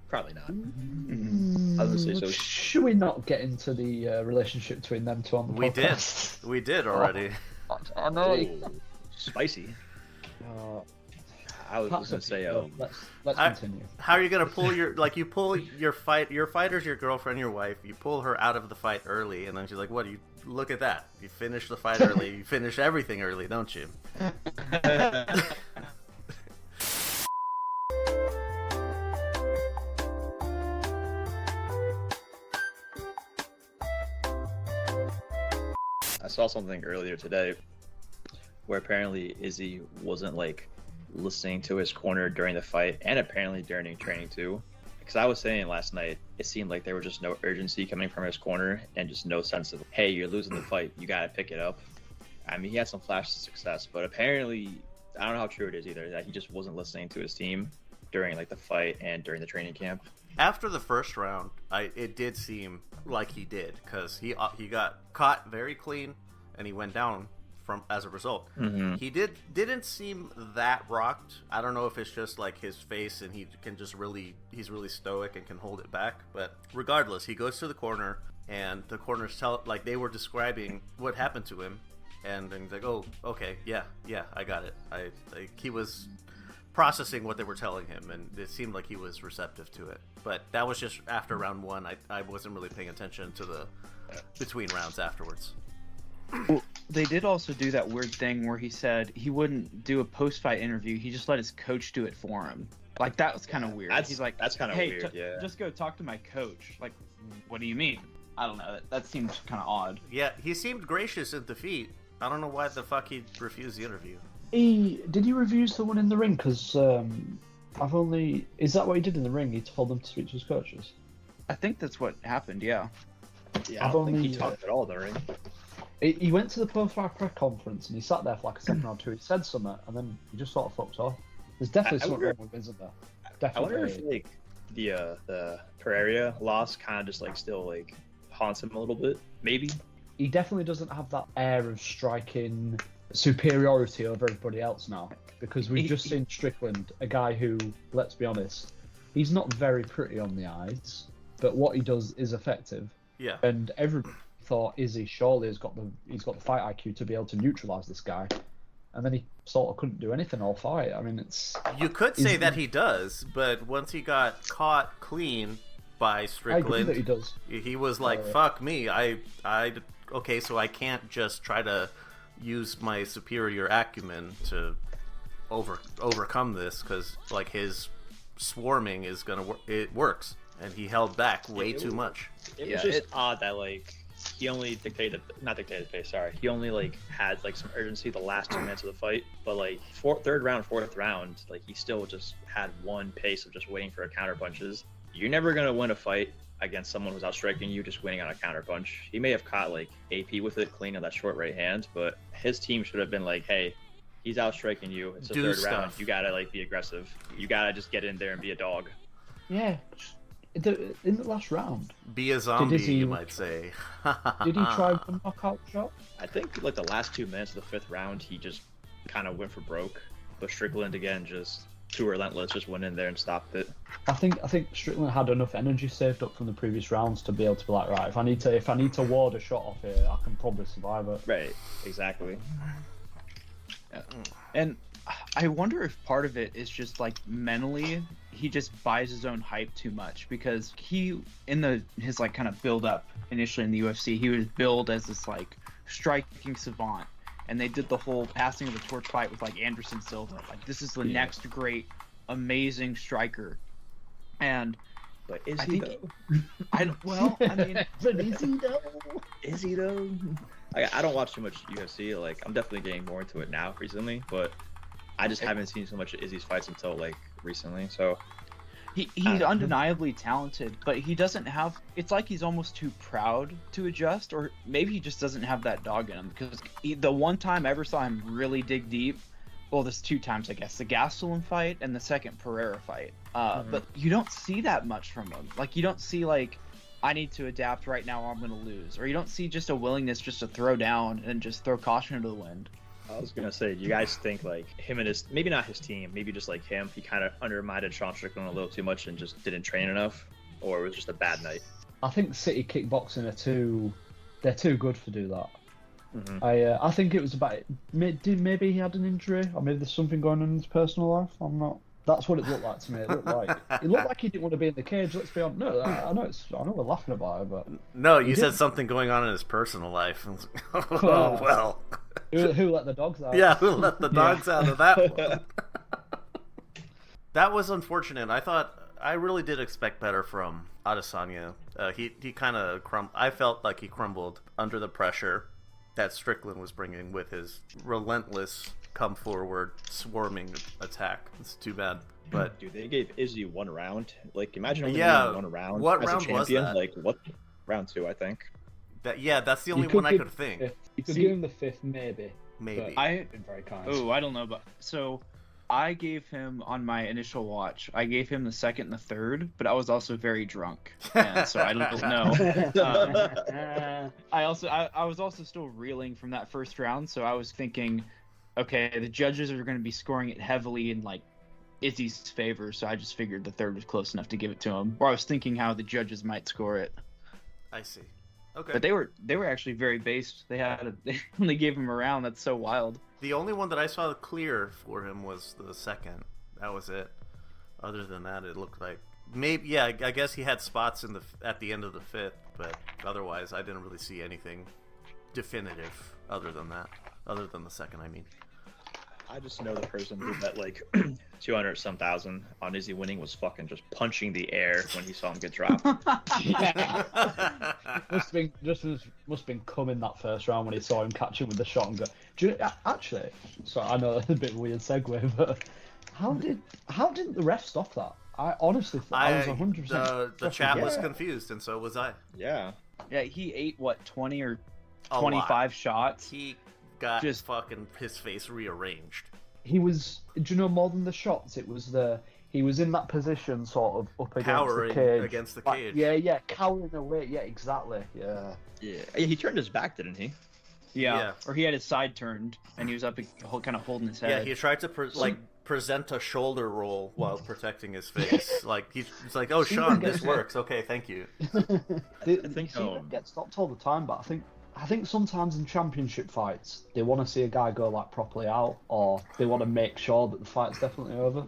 Probably not. I was gonna say so. Should we not get into the relationship between them two on the podcast? We did already. I know. Oh, spicy. I was gonna say, let's continue. How are you gonna pull you pull your fighter's your girlfriend, your wife. You pull her out of the fight early, and then she's like, "What? You look at that? You finish the fight early. You finish everything early, don't you?" saw something earlier today where apparently Izzy wasn't like listening to his corner during the fight, and apparently during training too. Because I was saying last night, it seemed like there was just no urgency coming from his corner, and just no sense of, hey, you're losing the fight, you gotta pick it up. I mean, he had some flashes of success, but apparently, I don't know how true it is either, that he just wasn't listening to his team during like the fight and during the training camp. After the first round, it did seem like he did, because he got caught very clean, and he went down as a result. Mm-hmm. He didn't seem that rocked. I don't know if it's just like his face, and he's really stoic and can hold it back. But regardless, he goes to the corner, and the corners they were describing what happened to him, and then he's like, oh, okay, yeah, I got it. He was processing what they were telling him, and it seemed like he was receptive to it. But that was just after round one. I wasn't really paying attention to the between rounds afterwards. Well, they did also do that weird thing where he said he wouldn't do a post-fight interview. He just let his coach do it for him. Like, that was kind of weird. He's like, that's kind of hey, weird, yeah. just go talk to my coach. Like, what do you mean? I don't know. That seems kind of odd. Yeah, he seemed gracious in defeat. I don't know why the fuck he refused the interview. Did he refuse the one in the ring? Because is that what he did in the ring? He told them to speak to his coaches. I think that's what happened. Yeah. Yeah, I don't think he talked at all in the ring. He went to the post-fight press conference and he sat there for like a second or two. He said something and then he just sort of fucked off. There's definitely something wrong with him, isn't there? Definitely. I wonder if like the Pereira loss kind of just like still like haunts him a little bit. Maybe. He definitely doesn't have that air of striking superiority over everybody else now, because we've just seen Strickland, a guy who, let's be honest, he's not very pretty on the eyes, but what he does is effective. Yeah. And everybody thought Izzy surely he's got the fight IQ to be able to neutralize this guy, and then he sort of couldn't do anything all fight. I mean, you could say that he does, but once he got caught clean by Strickland, I agree that he does. He was like, "Fuck me, okay, so I can't just try to use my superior acumen to overcome this, because like his swarming is gonna work. It works." And he held back way too much. It was just odd that like he only not dictated pace. Sorry, he only like had like some urgency the last 2 minutes of the fight, but like third round, fourth round, like he still just had one pace of just waiting for a counter punches. You're never gonna win a fight against someone who's outstriking you just winning on a counter punch. He may have caught like AP with it clean on that short right hand, but his team should have been like, hey, he's outstriking you. It's the third round. You gotta like be aggressive. You gotta just get in there and be a dog. Yeah. In the last round, be a zombie, you might say. Did he try one knockout shot? I think like the last 2 minutes of the fifth round, he just kind of went for broke. But Strickland again, just too relentless, just went in there and stopped it. I think Strickland had enough energy saved up from the previous rounds to be able to be like, right, if I need to ward a shot off here, I can probably survive it. Right, exactly. Yeah. And I wonder if part of it is just like mentally he just buys his own hype too much, because he his like kind of build up initially in the UFC, he was billed as this like striking savant, and they did the whole passing of the torch fight with like Anderson Silva, like this is the next great amazing striker. And but is I he think though? I mean But is he though? Is he though? I don't watch too much UFC. Like I'm definitely getting more into it now recently, but I just haven't seen so much of Izzy's fights until like recently. So he's undeniably talented, but he doesn't have. It's like he's almost too proud to adjust, or maybe he just doesn't have that dog in him. Because the one time I ever saw him really dig deep, well, there's 2 times I guess, the Gastelum fight and the second Pereira fight. But you don't see that much from him. Like you don't see like, I need to adapt right now or I'm gonna lose, or you don't see just a willingness just to throw down and just throw caution to the wind. I was gonna say, do you guys think like him and his, maybe not his team, maybe just like him, he kind of undermined Sean Strickland a little too much and just didn't train enough, or it was just a bad night? I think City Kickboxing they're too good to do that. Mm-hmm. I think it was about maybe he had an injury, or maybe there's something going on in his personal life. I'm not. That's what it looked like to me. It looked like he didn't want to be in the cage. Let's be honest. No, I know we're laughing about it, but no, you said something going on in his personal life. Oh well. Who let the dogs out? Yeah, who let the dogs out of that one? That was unfortunate. I really did expect better from Adesanya. He kind of I felt like he crumbled under the pressure, that Strickland was bringing with his relentless come forward swarming attack. It's too bad. But dude, they gave Izzy 1 round. Like, imagine only Yeah, winning 1 round. what as round a champion. was that? Like, what? Round 2, I think. That's the only You could one I give could think. You could See- give him the 5th, maybe. Maybe. But I've been very kind. Oh, I don't know, but so I gave him on my initial watch. I gave him the 2nd and the 3rd, but I was also very drunk, and so I don't know. I was also still reeling from that first round, so I was thinking, okay, the judges are going to be scoring it heavily in like Izzy's favor, so I just figured the 3rd was close enough to give it to him. Or I was thinking how the judges might score it. I see. Okay. But they were actually very based. They only gave him a round. That's so wild. The only one that I saw clear for him was the 2nd. That was it. Other than that, it looked like maybe. Yeah, I guess he had spots at the end of the 5th, but otherwise, I didn't really see anything definitive other than that. Other than the 2nd, I mean. I just know the person who bet like 200-some thousand on Izzy winning was fucking just punching the air when he saw him get dropped. Yeah. must have been coming that first round when he saw him catch him with the shot and go. Actually, sorry, I know that's a bit of a weird segue, but how didn't the ref stop that? I honestly thought I was 100%. The chat was confused, and so was I. Yeah. Yeah, he ate what 20 or A 25 lot. shots. He got Just- fucking his face rearranged. He was. Do you know more than the shots? It was he was in that position, sort of up against Cowering the cage. against the Like, cage. yeah, cowering away. Yeah, exactly. Yeah. Yeah. He turned his back, didn't he? Yeah. Or he had his side turned and he was up kind of holding his head. Yeah, he tried to present a shoulder roll while protecting his face. Like he's like, "Oh, Sean, this works. Okay, thank you." They think, seem to get stopped all the time, but I think sometimes in championship fights they want to see a guy go like properly out, or they want to make sure that the fight's definitely over.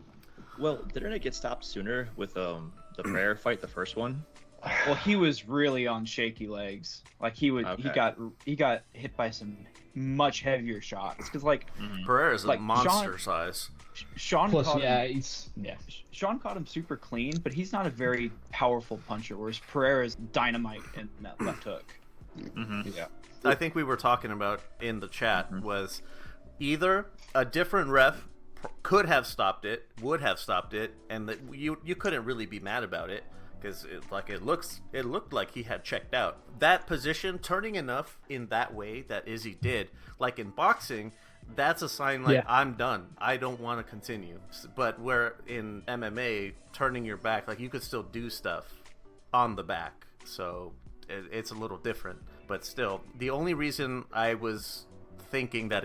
Well, didn't it get stopped sooner with the prayer fight, the first one? Well, he was really on shaky legs. Like he got hit by some much heavier shots because like Pereira's Like, a monster size. Sean Plus, caught yeah, him, Sean caught him super clean, but he's not a very powerful puncher. Whereas Pereira's dynamite in that left hook. yeah. I think we were talking about in the chat was either a different ref could have stopped it, would have stopped it, and that you couldn't really be mad about it because it looked like he had checked out. That position turning enough in that way that Izzy did, like in boxing, that's a sign like I'm done. I don't want to continue. But where in MMA, turning your back, like you could still do stuff on the back, so it's a little different. But still, the only reason I was thinking that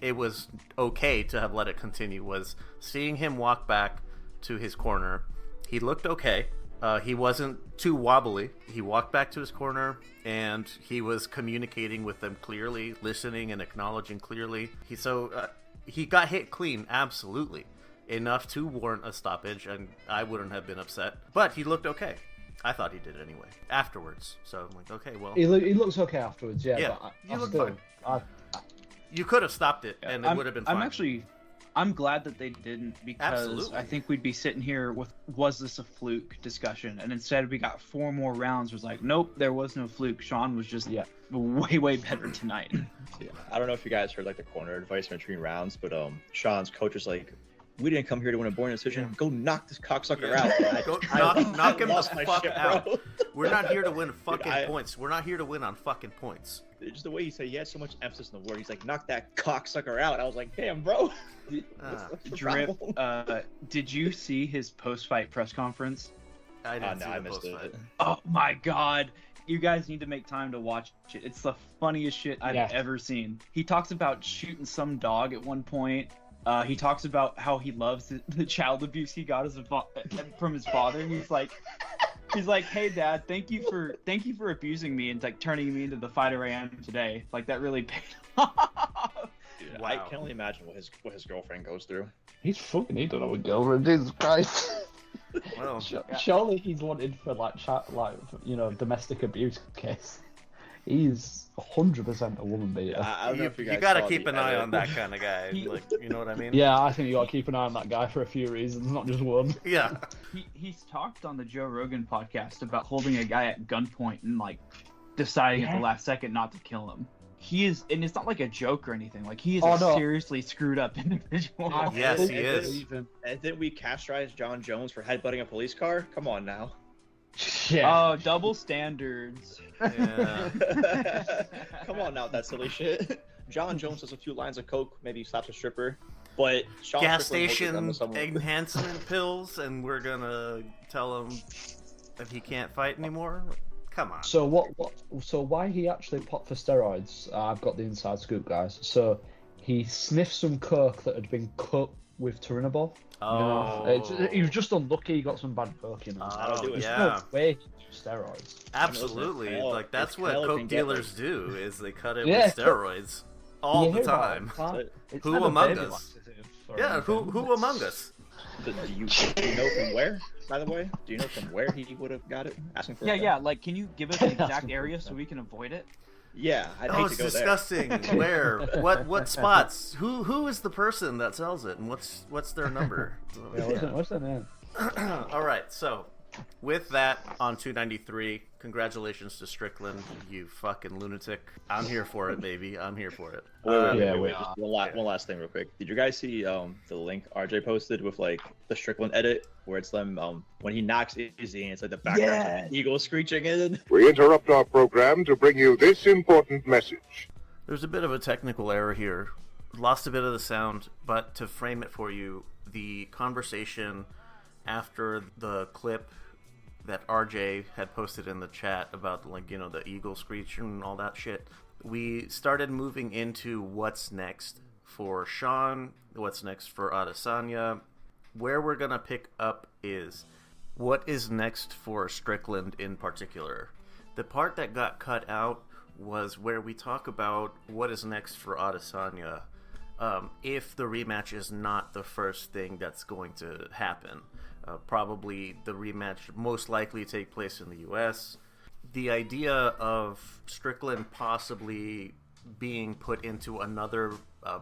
it was okay to have let it continue was seeing him walk back to his corner. He looked okay. He wasn't too wobbly. He walked back to his corner and he was communicating with them clearly, listening and acknowledging clearly. He got hit clean, absolutely. Enough to warrant a stoppage, and I wouldn't have been upset. But he looked okay. I thought he did anyway, afterwards. So I'm like, okay, well... He looks okay afterwards, yeah. But you look still, fine. You could have stopped it, and it would have been fine. I'm glad that they didn't, because Absolutely. I think we'd be sitting here with, was this a fluke discussion? And instead we got 4 more rounds. It was like, nope, there was no fluke. Sean was just way, way better tonight. Yeah. I don't know if you guys heard like the corner advice in between rounds, but Sean's coach was like, "We didn't come here to win a boring decision. Go knock this cocksucker out." Go knock him the lost my fuck shit, out. bro. We're not here to win fucking I- points. We're not here to win on fucking points. Just the way he said, he had so much emphasis in the word. He's like, "Knock that cocksucker out." I was like, "Damn, bro." What's the Drip, problem? did you see his post-fight press conference? I didn't see I the missed post-fight. it. Oh my god. You guys need to make time to watch it. It's the funniest shit I've ever seen. He talks about shooting some dog at one point. He talks about how he loves the child abuse he got from his father. And he's like, "Hey Dad, thank you for abusing me and like turning me into the fighter I am today. Like that really paid off." Dude, Wow. I can only imagine what his girlfriend goes through. he don't know what girlfriend. Jesus Christ. Well, Surely he's wanted for domestic abuse case. He's 100% a woman beater. I don't know if you guys gotta saw keep the an eye edit. on that kind of guy. Like, you know what I mean? Yeah, I think you gotta keep an eye on that guy for a few reasons, not just one. Yeah. He's talked on the Joe Rogan podcast about holding a guy at gunpoint and like deciding at the last second not to kill him. he is, and it's not like a joke or anything. Like he is Oh, a no. seriously screwed up individual. Yes, he And is. then- And then we castrated John Jones for headbutting a police car. Come on now. Yeah. Oh, double standards. Yeah. Come on now, with that silly shit. John Jones has a few lines of coke, maybe slaps a stripper, but Sean Gas Strickland hooks them station to someone- enhancement pills, and we're gonna tell him that he can't fight anymore. Come on. So So why he actually popped for steroids? I've got the inside scoop, guys. So he sniffed some coke that had been cut with Turinabol. He was just unlucky. He got some bad coke, you know. That'll do it. There's Yeah. no way he used steroids. Absolutely. Hell, Like that's if what Canelo coke can get, dealers do is they cut it Yeah. with steroids all You the hear about time. it, can't- it's Who never among baby us? laxative or Yeah, anything. who among us? Do you know from where, by the way? Do you know from where he would have got it? Asking for Yeah, a yeah. Like, can you give us an exact Asking for area a so we can avoid it? Yeah, I'd Oh, hate it's to go disgusting. Where? What spots? Who is the person that sells it, and what's their number? Yeah, what's that name? All right, so with that on 293, congratulations to Strickland, you fucking lunatic. I'm here for it, baby. I'm here for it. Wait, just one last thing real quick. Did you guys see the link RJ posted with like the Strickland edit where it's them when he knocks Izzy and it's like the background of eagle screeching in? We interrupt our program to bring you this important message. There's a bit of a technical error here. Lost a bit of the sound, but to frame it for you, the conversation after the clip that RJ had posted in the chat about, like, you know, the eagle screech and all that shit, we started moving into what's next for Sean, what's next for Adesanya. Where we're gonna pick up is what is next for Strickland in particular. The part that got cut out was where we talk about what is next for Adesanya if the rematch is not the first thing that's going to happen. Probably the rematch most likely take place in the US. The idea of Strickland possibly being put into another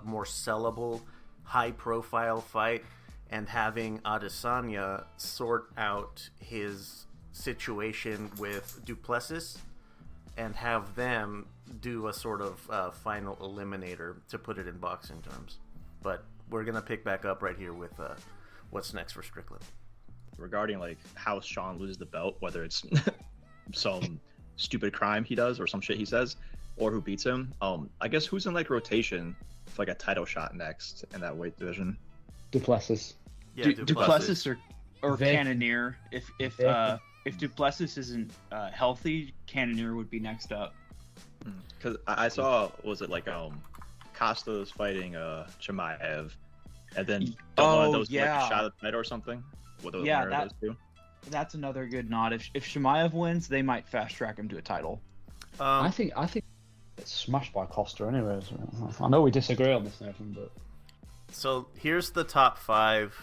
more sellable, high-profile fight and having Adesanya sort out his situation with Duplessis and have them do a sort of final eliminator, to put it in boxing terms. But we're going to pick back up right here with what's next for Strickland. Regarding like how Sean loses the belt, whether it's some stupid crime he does or some shit he says, or who beats him. I guess who's in like rotation for like a title shot next in that weight division? Duplessis. Yeah, Duplessis or Vic. Cannonier. If Duplessis isn't healthy, Cannonier would be next up. Because I saw, was it like Costa's fighting Chimaev, and then one of those like yeah. a shot at the title or something. With those, Yeah, winner of those two. That's another good nod. If Chimaev wins, they might fast track him to a title. I think it's smashed by Costa anyways. I know we disagree on this, Nathan, but So here's the top 5,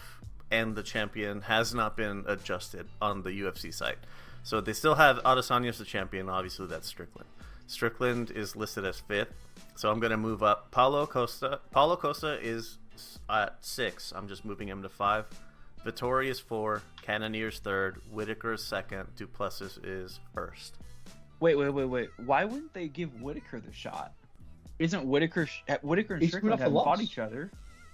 and the champion has not been adjusted on the UFC site. So they still have Adesanya as the champion. Obviously, that's Strickland. Strickland is listed as 5th. So I'm going to move up Paulo Costa. Paulo Costa is at 6. I'm just moving him to 5. Vettori is 4. Cannonier's 3rd. Whitaker is 2nd. Duplessis is 1st. Wait. Why wouldn't they give Whitaker the shot? Isn't Whitaker and He's coming Strickland off a haven't fought loss. each other?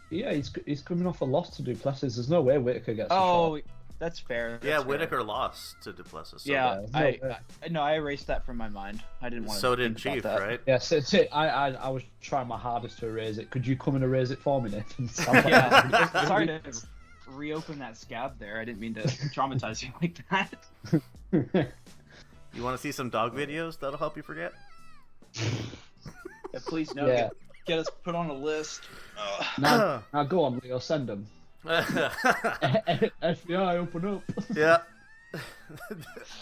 yeah, he's coming off a loss to Duplessis. There's no way Whitaker gets a Oh, shot. that's fair. Yeah, that's fair. Whitaker lost to Duplessis. So Yeah, no way. I erased that from my mind. I didn't want to. So did Chief, right? Yeah, so I was trying my hardest to erase it. Could you come and erase it for me, Nathan? Yeah, sorry to reopen that scab there. I didn't mean to traumatize you like that. You want to see some dog videos that'll help you forget? Yeah, please no. Yeah. Get us put on a list. Now go on, Leo. Send them. FBI, open up. Yeah.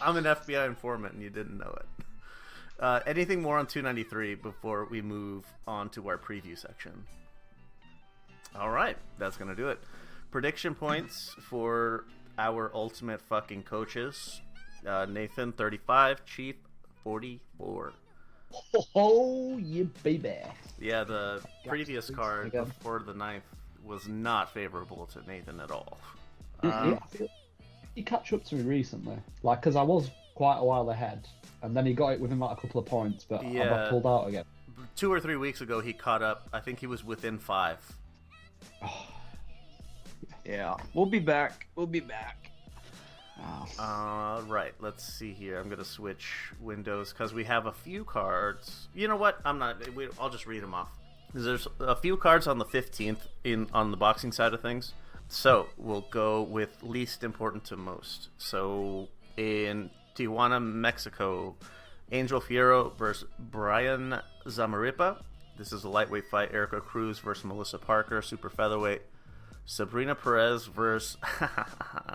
I'm an FBI informant and you didn't know it. Anything more on 293 before we move on to our preview section? All right, that's going to do it. Prediction points for our ultimate fucking coaches. Nathan, 35. Chief, 44. Oh, yeah, baby. Yeah, the previous card again. before the 9th was not favorable to Nathan at all. I feel he catch up to me recently, like because I was quite a while ahead, and then he got it within like a couple of points, but I Yeah. pulled out again. 2 or 3 weeks ago, he caught up. I think he was within 5. Yeah, we'll be back. Right. Let's see here. I'm gonna switch windows because we have a few cards. You know what? I'll just read them off. There's a few cards on the 15th on the boxing side of things. So we'll go with least important to most. So in Tijuana, Mexico, Angel Fierro versus Brian Zamaripa. This is a lightweight fight. Erica Cruz versus Melissa Parker, super featherweight. Sabrina Perez versus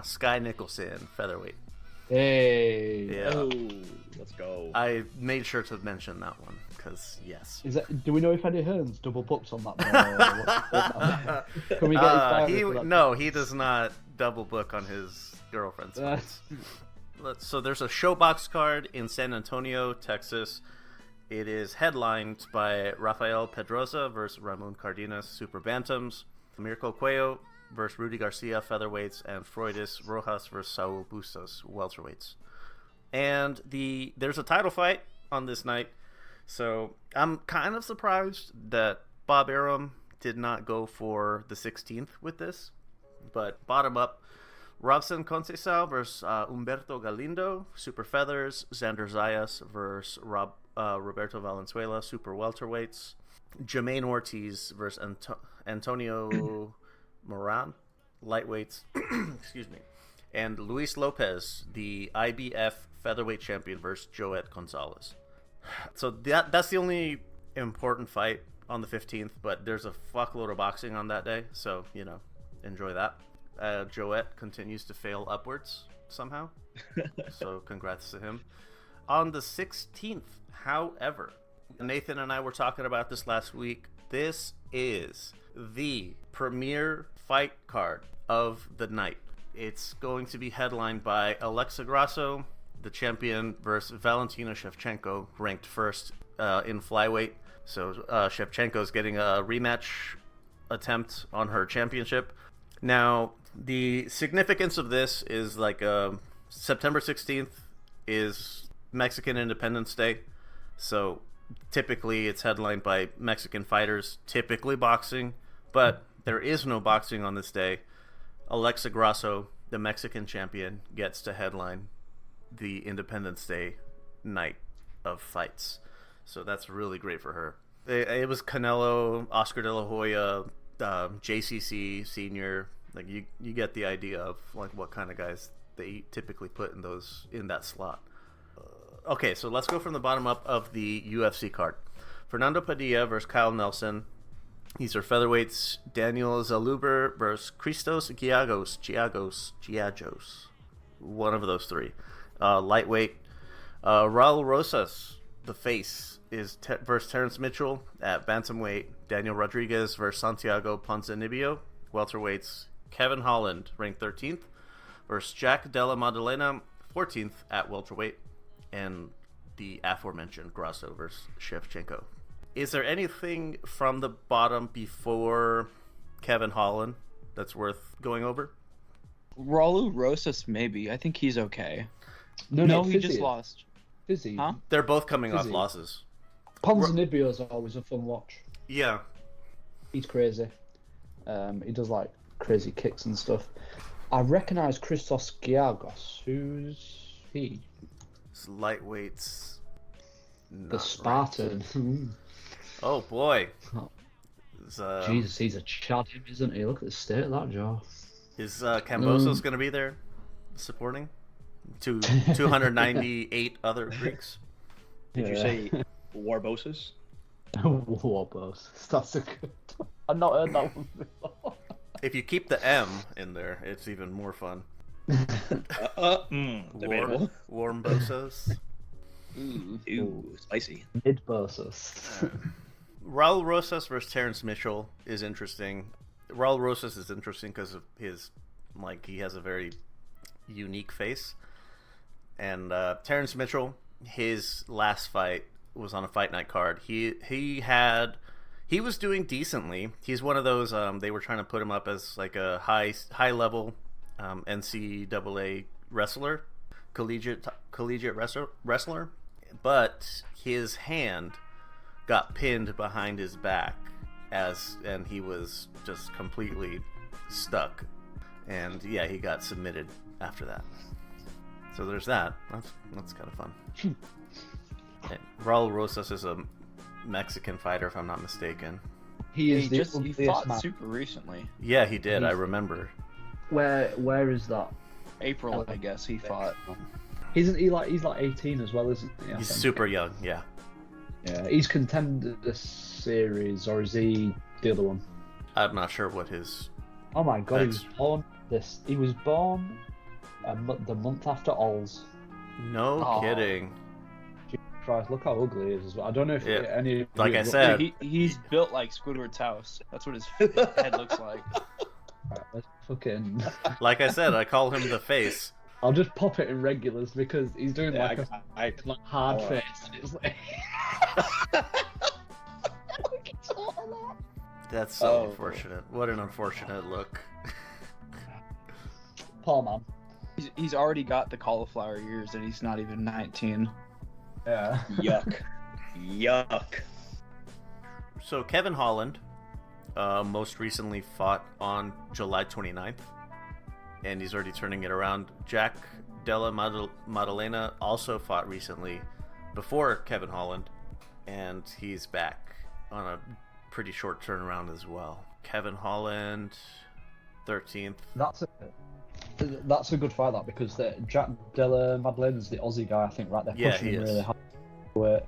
Sky Nicholson, featherweight. Hey. Yeah. Oh, let's go. I made sure to mention that one because yes. Do we know if Eddie Hearn's double books on that? Can we get his diary for that? No, he does not double book on his girlfriend's fights. So there's a showbox card in San Antonio, Texas. It is headlined by Rafael Pedrosa versus Ramon Cardenas, super bantams. Mirko Cuello versus Rudy Garcia, featherweights, and Freudis Rojas versus Saul Bustos, welterweights. And there's a title fight on this night, so I'm kind of surprised that Bob Arum did not go for the 16th with this. But bottom up, Robson Conceição versus Humberto Galindo, super feathers. Xander Zayas versus Roberto Valenzuela, super welterweights. Jermaine Ortiz versus Antonio Moran, lightweights. Excuse me. And Luis Lopez, the IBF featherweight champion, versus Joet Gonzalez. So that's the only important fight on the 15th, but there's a fuckload of boxing on that day, so, enjoy that. Joet continues to fail upwards somehow, so congrats to him. On the 16th, however, Nathan and I were talking about this last week. This is the premier fight card of the night. It's going to be headlined by Alexa Grasso, the champion, versus Valentina Shevchenko, ranked first in flyweight. So Shevchenko's getting a rematch attempt on her championship. Now, the significance of this is September 16th is Mexican Independence Day. So typically it's headlined by Mexican fighters, typically boxing, but there is no boxing on this day. Alexa Grasso, the Mexican champion, gets to headline the Independence Day night of fights. So that's really great for her. It was Canelo, Oscar De La Hoya, JCC Senior. You get the idea of what kind of guys they typically put in that slot. Okay, so let's go from the bottom up of the UFC card. Fernando Padilla versus Kyle Nelson. These are featherweights. Daniel Zaluber versus Christos Giagos. One of those three. Lightweight. Raul Rosas, the face, is versus Terrence Mitchell at bantamweight. Daniel Rodriguez versus Santiago Ponzinibbio. Welterweights. Kevin Holland, ranked 13th, versus Jack Della Maddalena, 14th at welterweight. And the aforementioned Grasso versus Shevchenko. Is there anything from the bottom before Kevin Holland that's worth going over? Raul Rosas, maybe. I think he's okay. No, he just lost. Fizzy. Huh? They're both coming off Fizzy. losses. Ponzinibbio is always a fun watch. Yeah. He's crazy. He does crazy kicks and stuff. I recognise Christos Giagos. Who's he? It's lightweights. The Spartan. Oh boy. Jesus, he's a chad, isn't he? Look at the state of that jaw. Is Kambosos going to be there supporting? 298 other Greeks. Did you say Warbosis? Warbos. That's a good one. I've not heard that one before. If you keep the M in there, it's even more fun. Debatable. Warm Bosos. Ooh, spicy. Mid-Bosos. Raul Rosas versus Terrence Mitchell is interesting. Raul Rosas is interesting because of his, he has a very unique face. And Terrence Mitchell, his last fight was on a fight night card. He was doing decently. He's one of those, they were trying to put him up as a high level NCAA wrestler, collegiate wrestler, but his hand got pinned behind his back and he was just completely stuck. And yeah, he got submitted after that. So there's that. That's kind of fun. And Raul Rosas is a Mexican fighter, if I'm not mistaken. He fought man. super recently. Yeah, he did. I remember. Where is that? April, I guess he fought. He's 18 as well, isn't he? I He's think. super young. Yeah. Yeah, he's contender this series, or is he the other one? I'm not sure what his. Oh my god, Next. He was born the month after Alls. No Aw. kidding. Jesus Christ, look how ugly he is as well. I don't know if Yeah, any. of like you I look- said- He's built like Squidward's house. That's what his head looks like. Right, let's fucking. Like I said, I call him the face. I'll just pop it in regulars because he's doing Yeah, like I a hard oh. face. And it's like. That's so Oh. unfortunate. What an unfortunate look. Poor man. He's already got the cauliflower ears, and he's not even 19. Yeah. Yuck. Yuck. So Kevin Holland most recently fought on July 29th, and he's already turning it around. Jack Della Maddalena also fought recently before Kevin Holland, and he's back on a pretty short turnaround as well. Kevin Holland, 13th. That's a good fight, that, because Jack Della Maddalena's the Aussie guy, I think, right? They're Yeah, pushing he him is. really hard.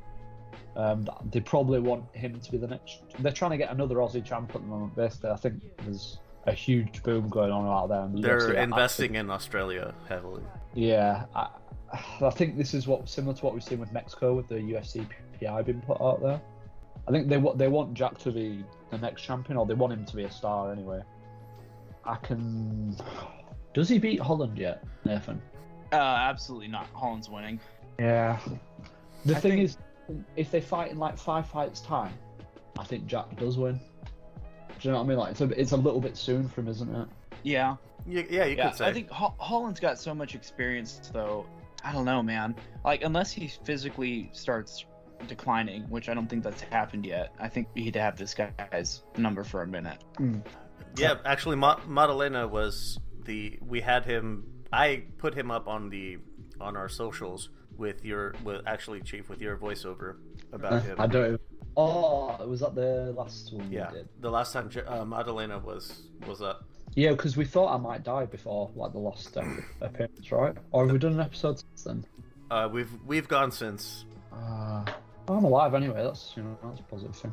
They probably want him to be the next. They're trying to get another Aussie champ at the moment. Basically, I think there's a huge boom going on out there. In the They're UFC. investing in Australia heavily. Yeah, I think this is similar to what we've seen with Mexico with the UFC PI being put out there. I think they want Jack to be the next champion, or they want him to be a star anyway. Does he beat Holland yet, Nathan? Absolutely not. Holland's winning. Yeah. The I thing think- is, if they fight in like 5 fights time, I think Jack does win. Do you know what I mean? Like it's a little bit soon for him, isn't it? Yeah. Yeah, you could say. I think Holland's got so much experience, though. I don't know, man. Like, unless he physically starts declining, which I don't think that's happened yet, I think he'd have this guy's number for a minute. Yeah, actually, Maddalena was we had him. I put him up on our socials with your voiceover about him. I don't. Oh, was that the last one Yeah, we did? the last time Maddalena was up. Yeah, because we thought I might die before like the last appearance, right? Or have we done an episode since then? We've gone since. I'm alive anyway. That's a positive thing.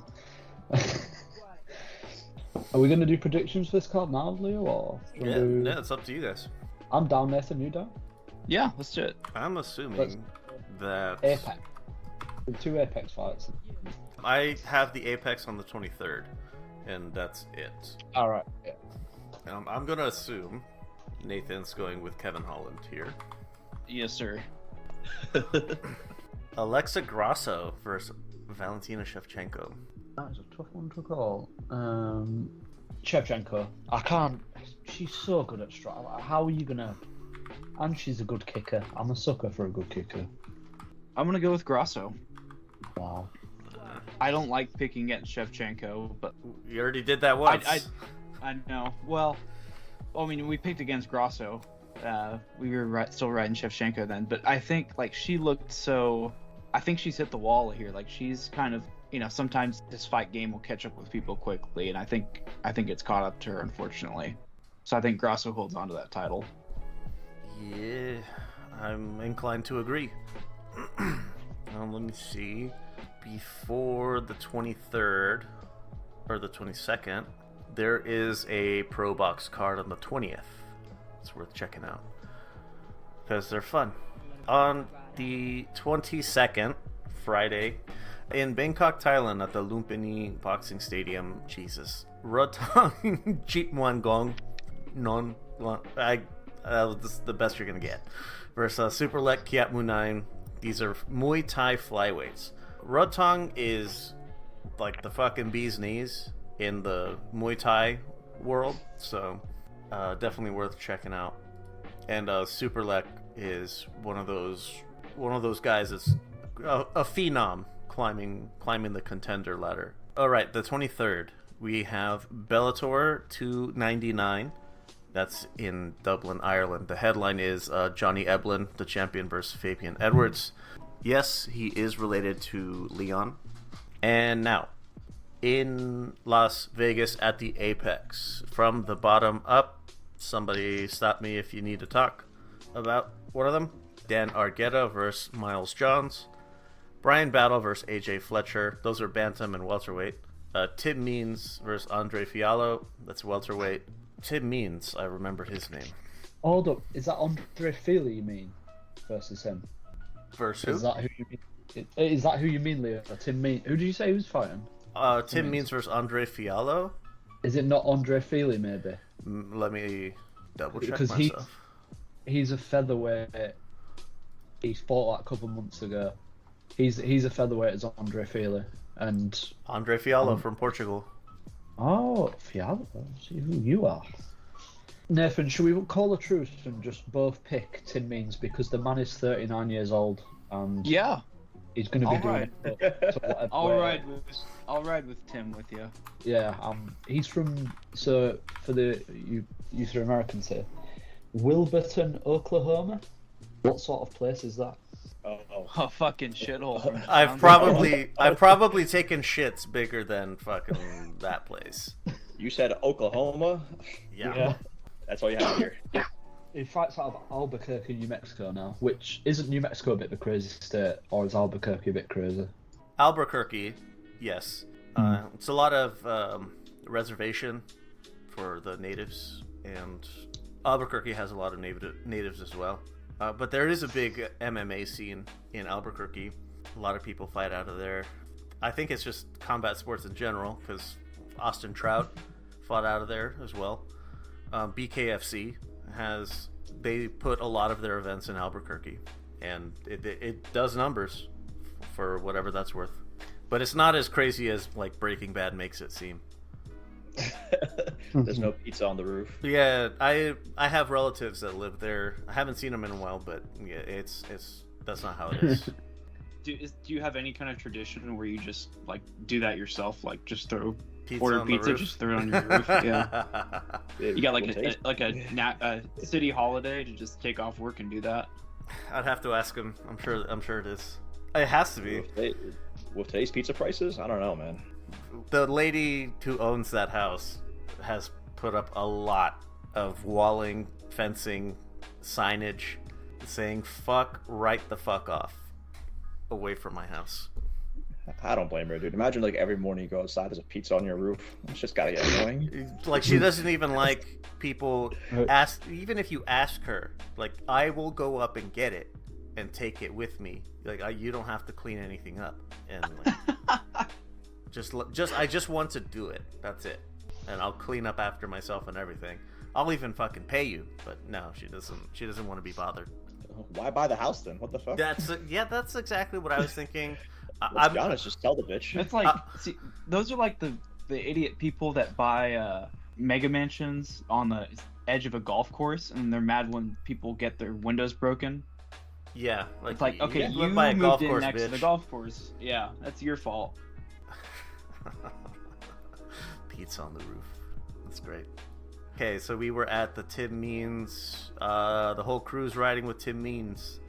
Are we going to do predictions for this card now, Leo? Or do you wanna do- It's up to you guys. I'm down, Nathan. You down? Yeah, let's do it. I'm assuming Let's- that Apex. 2 Apex fights. I have the Apex on the 23rd, and that's it. All right. Yeah. I'm gonna assume Nathan's going with Kevin Holland here. Yes, sir. Alexa Grasso versus Valentina Shevchenko. That is a tough one to call. Shevchenko. I can't. She's so good at strike. How are you gonna? And she's a good kicker. I'm a sucker for a good kicker. I'm gonna go with Grasso. Wow. I don't like picking at Shevchenko, but You already did that once. I know. Well, I mean, we picked against Grasso. We were still riding Shevchenko then, but I think like she looked so. I think she's hit the wall here. Like she's kind of, sometimes this fight game will catch up with people quickly, and I think it's caught up to her, unfortunately. So I think Grasso holds on to that title. Yeah, I'm inclined to agree. Let me see. Before the 23rd or the 22nd, there is a Pro Box card on the 20th. It's worth checking out because they're fun. On the 22nd, Friday, in Bangkok, Thailand, at the Lumpini Boxing Stadium, Jesus, Rotang Chitmuangong Non. This is the best you're gonna get. Versus Superlek Kiat Munine. These are Muay Thai flyweights. Rotang is like the fucking bee's knees in the Muay Thai world, so definitely worth checking out. And Superlek is one of those guys that's a phenom climbing the contender ladder. All right, the 23rd, we have Bellator 299. That's in Dublin, Ireland. The headline is Johnny Eblen, the champion, versus Fabian Edwards. Yes, he is related to Leon. And now, in Las Vegas at the Apex, from the bottom up, somebody stop me if you need to talk about one of them. Dan Argueta versus Miles Johns. Brian Battle versus AJ Fletcher. Those are bantam and welterweight. Tim Means versus Andre Fiallo. That's welterweight. Tim Means, I remember his name. Hold up, is that Andre Feely you mean versus him? Versus who? Is that who you mean? Is that who you mean, Leo? Tim Means. Who did you say was fighting? Tim Means versus Andre Fiallo. Is it not Andre Feely, maybe? Let me double check Because myself. he's a featherweight. He fought like a couple months ago. He's a featherweight as Andre Feely. And Andre Fiallo from Portugal. oh, Fiallo, see who you are. Nathan, should we call a truce and just both pick Tim Means because the man is 39 years old and Yeah. he's going to be All doing right. it. So whatever way- I'll ride with Tim with you. Yeah, he's from, so for the you three Americans here, Wilburton, Oklahoma. What sort of place is that? Oh, fucking shithole. I've probably taken shits bigger than fucking that place. You said Oklahoma? Yeah. That's all you have here. He fights out of Albuquerque, New Mexico now, which isn't New Mexico a bit of a crazy state, or is Albuquerque a bit crazy? Albuquerque, yes. It's a lot of reservation for the natives, and Albuquerque has a lot of natives as well. But there is a big MMA scene in Albuquerque. A lot of people fight out of there. I think it's just combat sports in general, because Austin Trout fought out of there as well. BKFC they put a lot of their events in Albuquerque, and it does numbers for whatever that's worth. But it's not as crazy as like Breaking Bad makes it seem. There's no pizza on the roof. Yeah, I have relatives that live there. I haven't seen them in a while, but yeah, it's that's not how it is. Do you have any kind of tradition where you just like do that yourself? Like just Pizza order on the pizza, roof? just throw it on your roof. Yeah. You got like We'll a city holiday to just take off work and do that. I'd have to ask him. I'm sure it is. It has to be. With today's pizza prices, I don't know, man. The lady who owns that house has put up a lot of walling, fencing, signage saying "fuck right the fuck off" away from my house. I don't blame her, dude. Imagine like every morning you go outside, there's a pizza on your roof. It's just gotta get annoying. Like she doesn't even like people ask. Even if you ask her, like I will go up and get it and take it with me. Like you don't have to clean anything up, and like, I just want to do it. That's it, and I'll clean up after myself and everything. I'll even fucking pay you, but no, she doesn't. She doesn't want to be bothered. Why buy the house then? What the fuck? That's exactly what I was thinking. Let's be honest, just sell the bitch. It's like, see, those are like the idiot people that buy mega mansions on the edge of a golf course, and they're mad when people get their windows broken. Yeah, It's like, okay, you live by a moved golf in course, next to bitch. the golf course. Yeah, that's your fault. Pizza on the roof. That's great. Okay, so we were at the Tim Means. The whole crew's riding with Tim Means.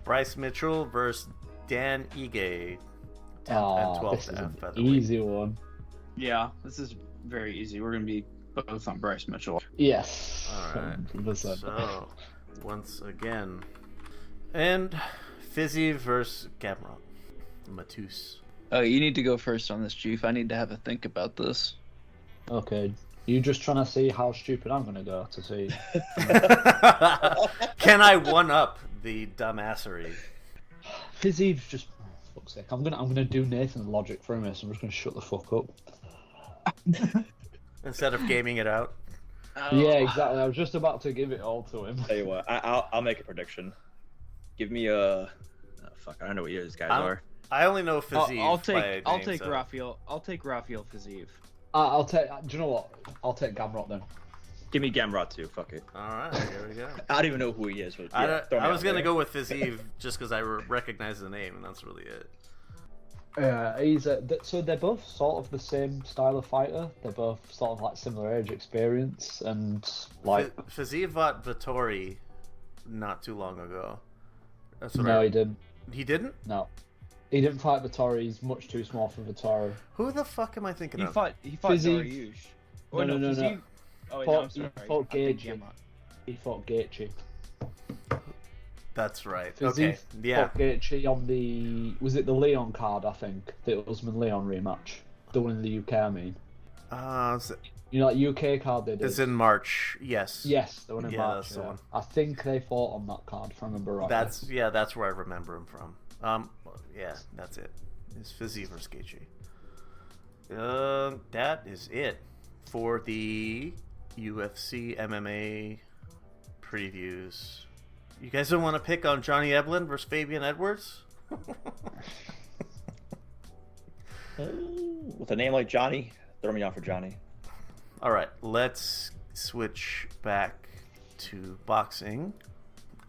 Bryce Mitchell versus Dan Ige. 10th and 12th this is an featherweight. easy one. Yeah, this is very easy. We're gonna be both on Bryce Mitchell. Yes. Alright, 100%. so once again. And Fizzy versus Gamrot. Matus. Oh, you need to go first on this, Chief. I need to have a think about this. Okay. You just trying to see how stupid I'm gonna go to see? Can I one up the dumbassery? Fizzy's just, fuck's sake. I'm gonna do Nathan's logic for him. So I'm just gonna shut the fuck up. Instead of gaming it out. Yeah, exactly. I was just about to give it all to him. Tell you what, I'll make a prediction. Give me a. Oh, fuck, I don't know what year these guys are. I only know Fizzy. I'll take Raphael. I'll take Raphael Fiziev. I'll take. Do you know what? I'll take Gamrot then. Give me Gamrot too. Fuck it. All right, here we go. I don't even know who he is. But yeah, throw me I out was gonna there. go with Fizzy just because I recognize the name, and that's really it. So they're both sort of the same style of fighter. They're both sort of like similar age, experience, and like. Fiziev fought Vettori not too long ago. That's what No, he didn't. He didn't? No, he didn't fight Vettori. He's much too small for Vettori. Who the fuck am I thinking He of? fought Fiziev. Dariush. No. Fiziev- Oh, wait, no, I'm sorry. He fought I'm thinking Gaethje. about- He fought Gaethje. That's right. Fiziev Okay. Yeah. fought Gaethje on was it the Leon card? I think the Usman-Leon rematch, the one in the UK. I mean, you know, like UK card they did. It's in March. Yes. Yes, the one in Yeah, March. that's the one. I think they fought on that card, if I remember right. That's where I remember him from. Yeah, that's it. It's Fiziev versus Gaethje. That is it for the UFC MMA previews. You guys don't want to pick on Johnny Eblen versus Fabian Edwards? With a name like Johnny, throw me on for Johnny. All right, let's switch back to boxing.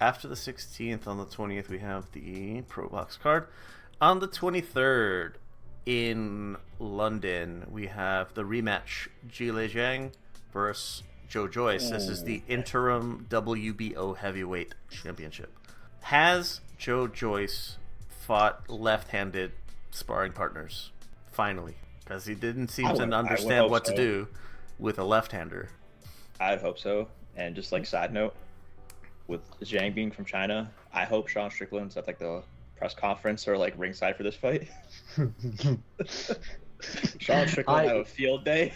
After the 16th, on the 20th, we have the Pro Box card. On the 23rd, in London, we have the rematch, Jile Zhang versus Joe Joyce. This is the interim WBO heavyweight championship. Has Joe Joyce fought left-handed sparring partners? Finally. Because he didn't seem to understand what to do with a left-hander. I'd hope so. And just like side note, with Zhang being from China, I hope Sean Strickland's at like the press conference or like ringside for this fight. Sean Strickland have a field day.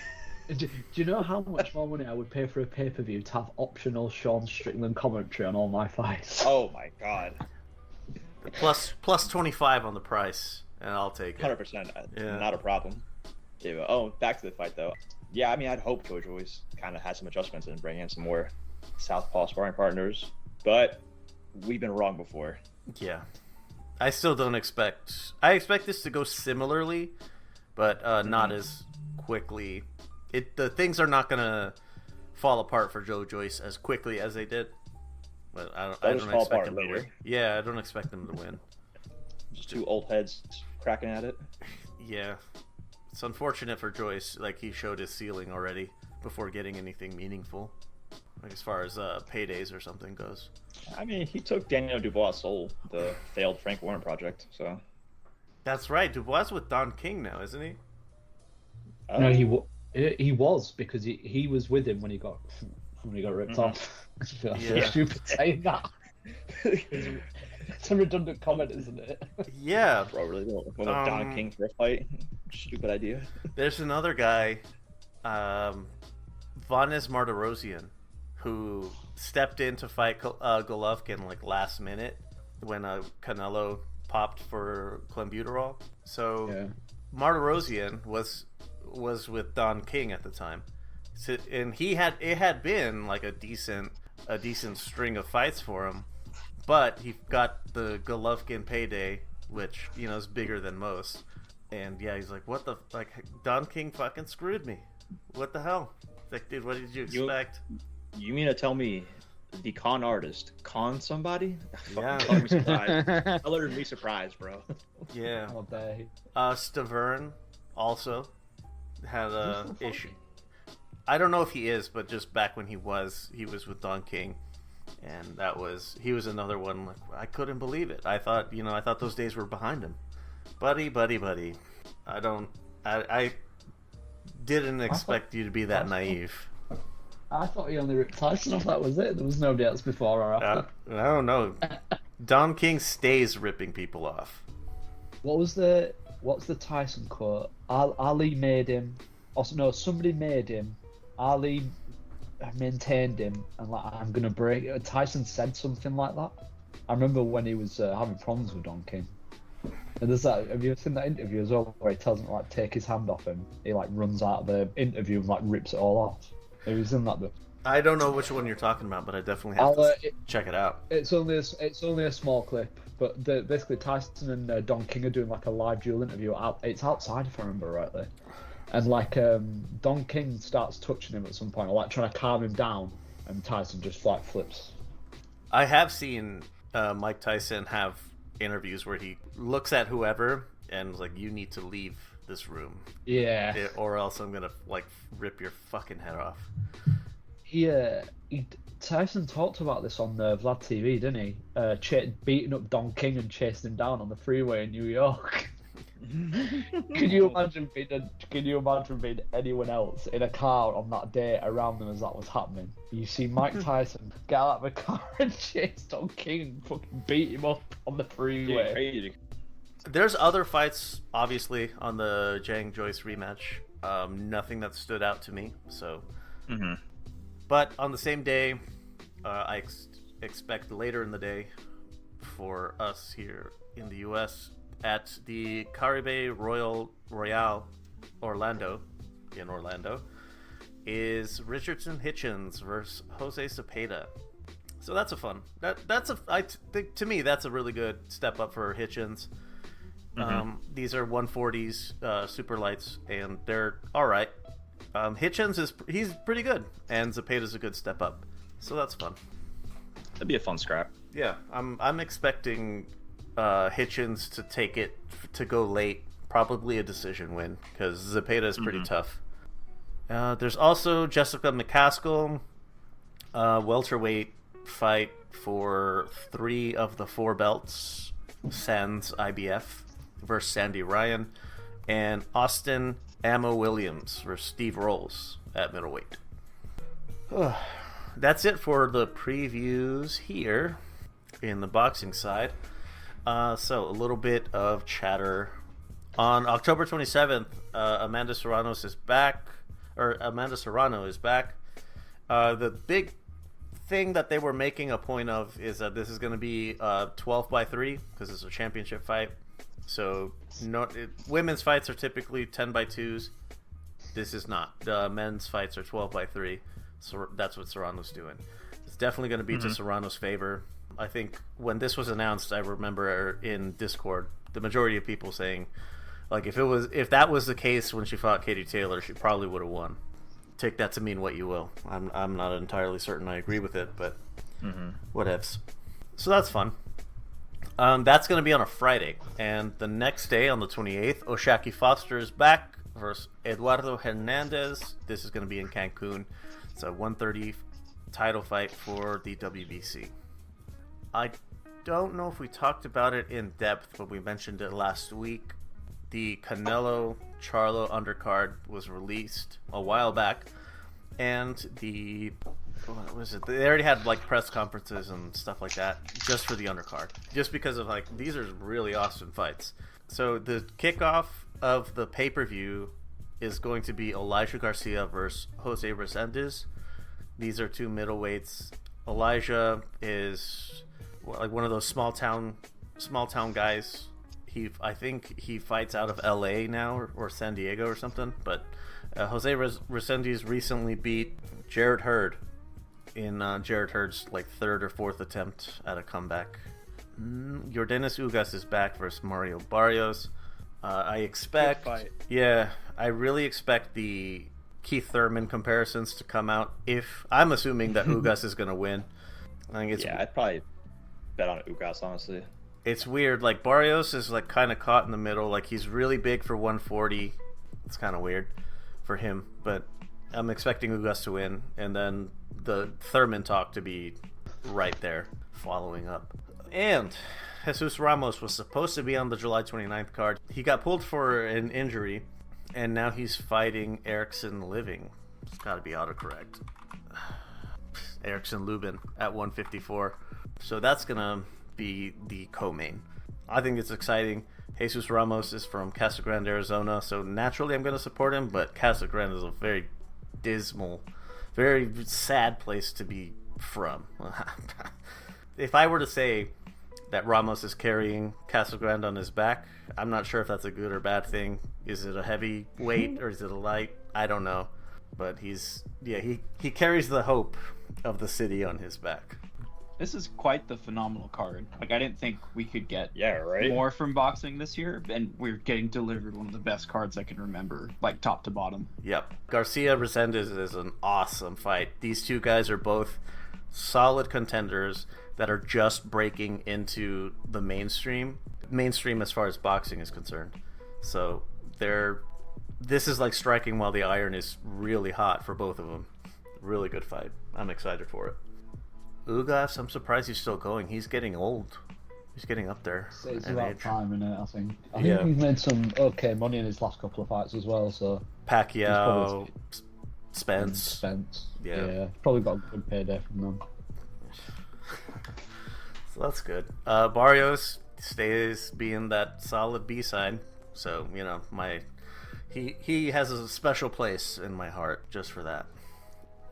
Do you know how much more money I would pay for a pay-per-view to have optional Sean Strickland commentary on all my fights? Oh my god. Plus 25 on the price, and I'll take it. 100%. Yeah. Not a problem. Yeah, back to the fight though. Yeah, I mean, I'd hope Joe Joyce kind of had some adjustments and bring in some more southpaw sparring partners, but we've been wrong before. Yeah. I still don't expect... I expect this to go similarly, but not as quickly. The things are not going to fall apart for Joe Joyce as quickly as they did. But I don't expect them to win. Yeah, I don't expect them to win. Just two old heads cracking at it. Yeah. It's unfortunate for Joyce. Like, he showed his ceiling already before getting anything meaningful. Like, as far as paydays or something goes. I mean, he took Daniel Dubois' soul, the failed Frank Warren project, so... That's right. Dubois with Don King now, isn't he? No, he was, because he was with him when he got ripped off. I feel so stupid saying that. It's a redundant comment, isn't it? Yeah. Bro, really went with Don King for a fight? Stupid idea. There's another guy, Vanes Martirosyan, who stepped in to fight Golovkin like last minute when Canelo popped for clenbuterol. So Martirosyan was with Don King at the time, and it had been like a decent string of fights for him, but he got the Golovkin payday, which is bigger than most. And yeah, he's like, what the, like, Don King fucking screwed me. What the hell? Like, dude, what did you expect? You mean to tell me the con artist conned somebody? Yeah. I'll be surprised. I'll literally be surprised, bro. Yeah. All day. Stavern also had a issue. I don't know if he is, but just back when he was with Don King, and he was another one. Like, I couldn't believe it. I thought those days were behind him. Buddy. I didn't expect you to be that naive. I thought he only ripped Tyson off, that was it. There was nobody else before or after. I don't know. Don King stays ripping people off. What's the Tyson quote? Ali made him. Also, no, somebody made him. Ali maintained him, and like, I'm gonna break it. Tyson said something like that. I remember when he was having problems with Don King. And there's that. Have you seen that interview as well, where he tells him to, like, take his hand off him? He like runs out of the interview and like rips it all off. Have you seen that? I don't know which one you're talking about, but I definitely have to check it out. It's only a small clip, but basically Tyson and Don King are doing like a live duel interview. It's outside, if I remember rightly. And like Don King starts touching him at some point, or like trying to calm him down, and Tyson just like flips. I have seen Mike Tyson have interviews where he looks at whoever and was like, you need to leave this room, Yeah. or else I'm gonna like rip your fucking head off. Yeah, Tyson talked about this on Vlad TV, didn't he? Beating up Don King and chasing him down on the freeway in New York. Can you imagine being anyone else in a car on that day around them as that was happening? You see Mike Tyson get out of a car and chase Don King and fucking beat him up on the freeway. There's other fights, obviously, on the Zhang Joyce rematch. Nothing that stood out to me. So, but on the same day, I expect later in the day for us here in the U.S. at the Caribe Royale Orlando, is Richardson Hitchens versus Jose Cepeda. So that's a fun. I think to me that's a really good step up for Hitchens. These are 140s super lights, and they're all right. Hitchens he's pretty good, and Zepeda's a good step up. So that's fun. That'd be a fun scrap. Yeah, I'm expecting Hitchens to take it to go late, probably a decision win, because Zepeda is pretty tough. There's also Jessica McCaskill, welterweight fight for 3 of the 4 belts, sans IBF versus Sandy Ryan, and Austin Ammo Williams versus Steve Rolls at middleweight. That's it for the previews here in the boxing side. So a little bit of chatter. On October 27th, Amanda Serrano is back. The big thing that they were making a point of is that this is going to be 12 by 3 because it's a championship fight. So women's fights are typically 10 by 2s. This is not. The men's fights are 12 by 3. So that's what Serrano's doing. It's definitely going to be to Serrano's favor. I think when this was announced, I remember in Discord, the majority of people saying, like, if that was the case when she fought Katie Taylor, she probably would have won. Take that to mean what you will. I'm not entirely certain I agree with it, but whatevs. So that's fun. That's going to be on a Friday, and the next day on the 28th, Oshaki Foster is back versus Eduardo Hernandez. This is going to be in Cancun. It's a 130 title fight for the WBC. I don't know if we talked about it in depth, but we mentioned it last week. The Canelo Charlo undercard was released a while back, and what was it? They already had like press conferences and stuff like that just for the undercard, just because of like these are really awesome fights. So the kickoff of the pay-per-view is going to be Elijah Garcia versus Jose Resendez. These are 2 middleweights. Elijah is like one of those small town guys. I think he fights out of LA now or San Diego or something. But Jose Resendez recently beat Jared Hurd in Jared Hurd's like 3rd or 4th attempt at a comeback. Yordenis Ugas is back versus Mario Barrios. I expect, I really expect the Keith Thurman comparisons to come out. If I'm assuming that Ugas is going to win, I think I'd probably bet on Ugas, honestly. It's weird. Like Barrios is like kind of caught in the middle. Like he's really big for 140. It's kind of weird for him, but I'm expecting Ugas to win, and then the Thurman talk to be right there following up. And Jesus Ramos was supposed to be on the July 29th card. He got pulled for an injury, and now he's fighting Erickson Living. It's got to be autocorrect. Erickson Lubin at 154. So that's going to be the co-main. I think it's exciting. Jesus Ramos is from Casa Grande, Arizona, so naturally I'm going to support him, but Casa Grande is a very dismal, very sad place to be from. If I were to say that Ramos is carrying Casa Grande on his back, I'm not sure if that's a good or bad thing. Is it a heavy weight or is it a light? I don't know. But he carries the hope of the city on his back. This is quite the phenomenal card. Like, I didn't think we could get right? more from boxing this year, and we're getting delivered one of the best cards I can remember, like top to bottom. Yep. Garcia Resendez is an awesome fight. These two guys are both solid contenders that are just breaking into the mainstream. mainstream as far as boxing is concerned. So this is like striking while the iron is really hot for both of them. Really good fight. I'm excited for it. Ugas, I'm surprised he's still going. He's getting old. He's getting up there. It's in about age. time, innit, I think. I Yeah. think he made some okay money in his last couple of fights as well, so... Pacquiao, He's Spence. Spence. Yeah. Probably got a good payday from them. So that's good. Barrios stays being that solid B-side. So, you know, he has a special place in my heart just for that.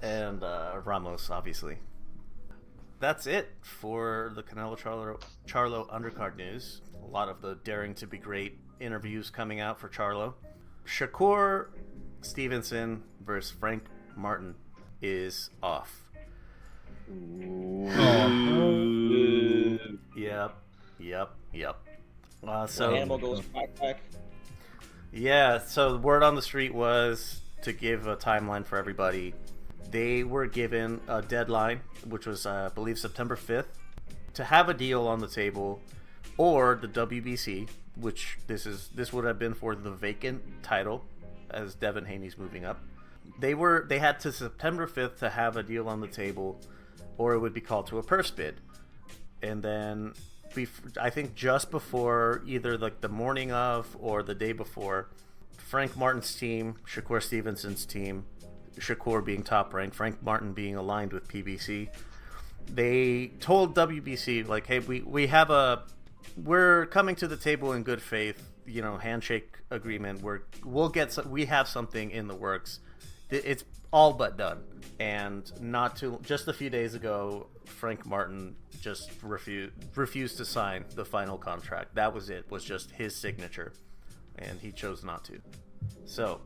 And Ramos, obviously. That's it for the Canelo Charlo undercard news. A lot of the daring to be great interviews coming out for Charlo. Shakur Stevenson versus Frank Martin is off. Yep. So Animal goes back. yeah, so the word on the street was to give a timeline for everybody. They were given a deadline, which was, I believe, September 5th, to have a deal on the table, or the WBC, which this would have been for the vacant title, as Devin Haney's moving up. They had to September 5th to have a deal on the table, or it would be called to a purse bid. And then, I think just before, either like the morning of or the day before, Frank Martin's team, Shakur Stevenson's team, Shakur being top ranked, Frank Martin being aligned with PBC, they told WBC, like, hey, we're coming to the table in good faith, you know, handshake agreement, we have something in the works. It's all but done. And just a few days ago, Frank Martin just refused to sign the final contract. That was it, was just his signature, and he chose not to. So,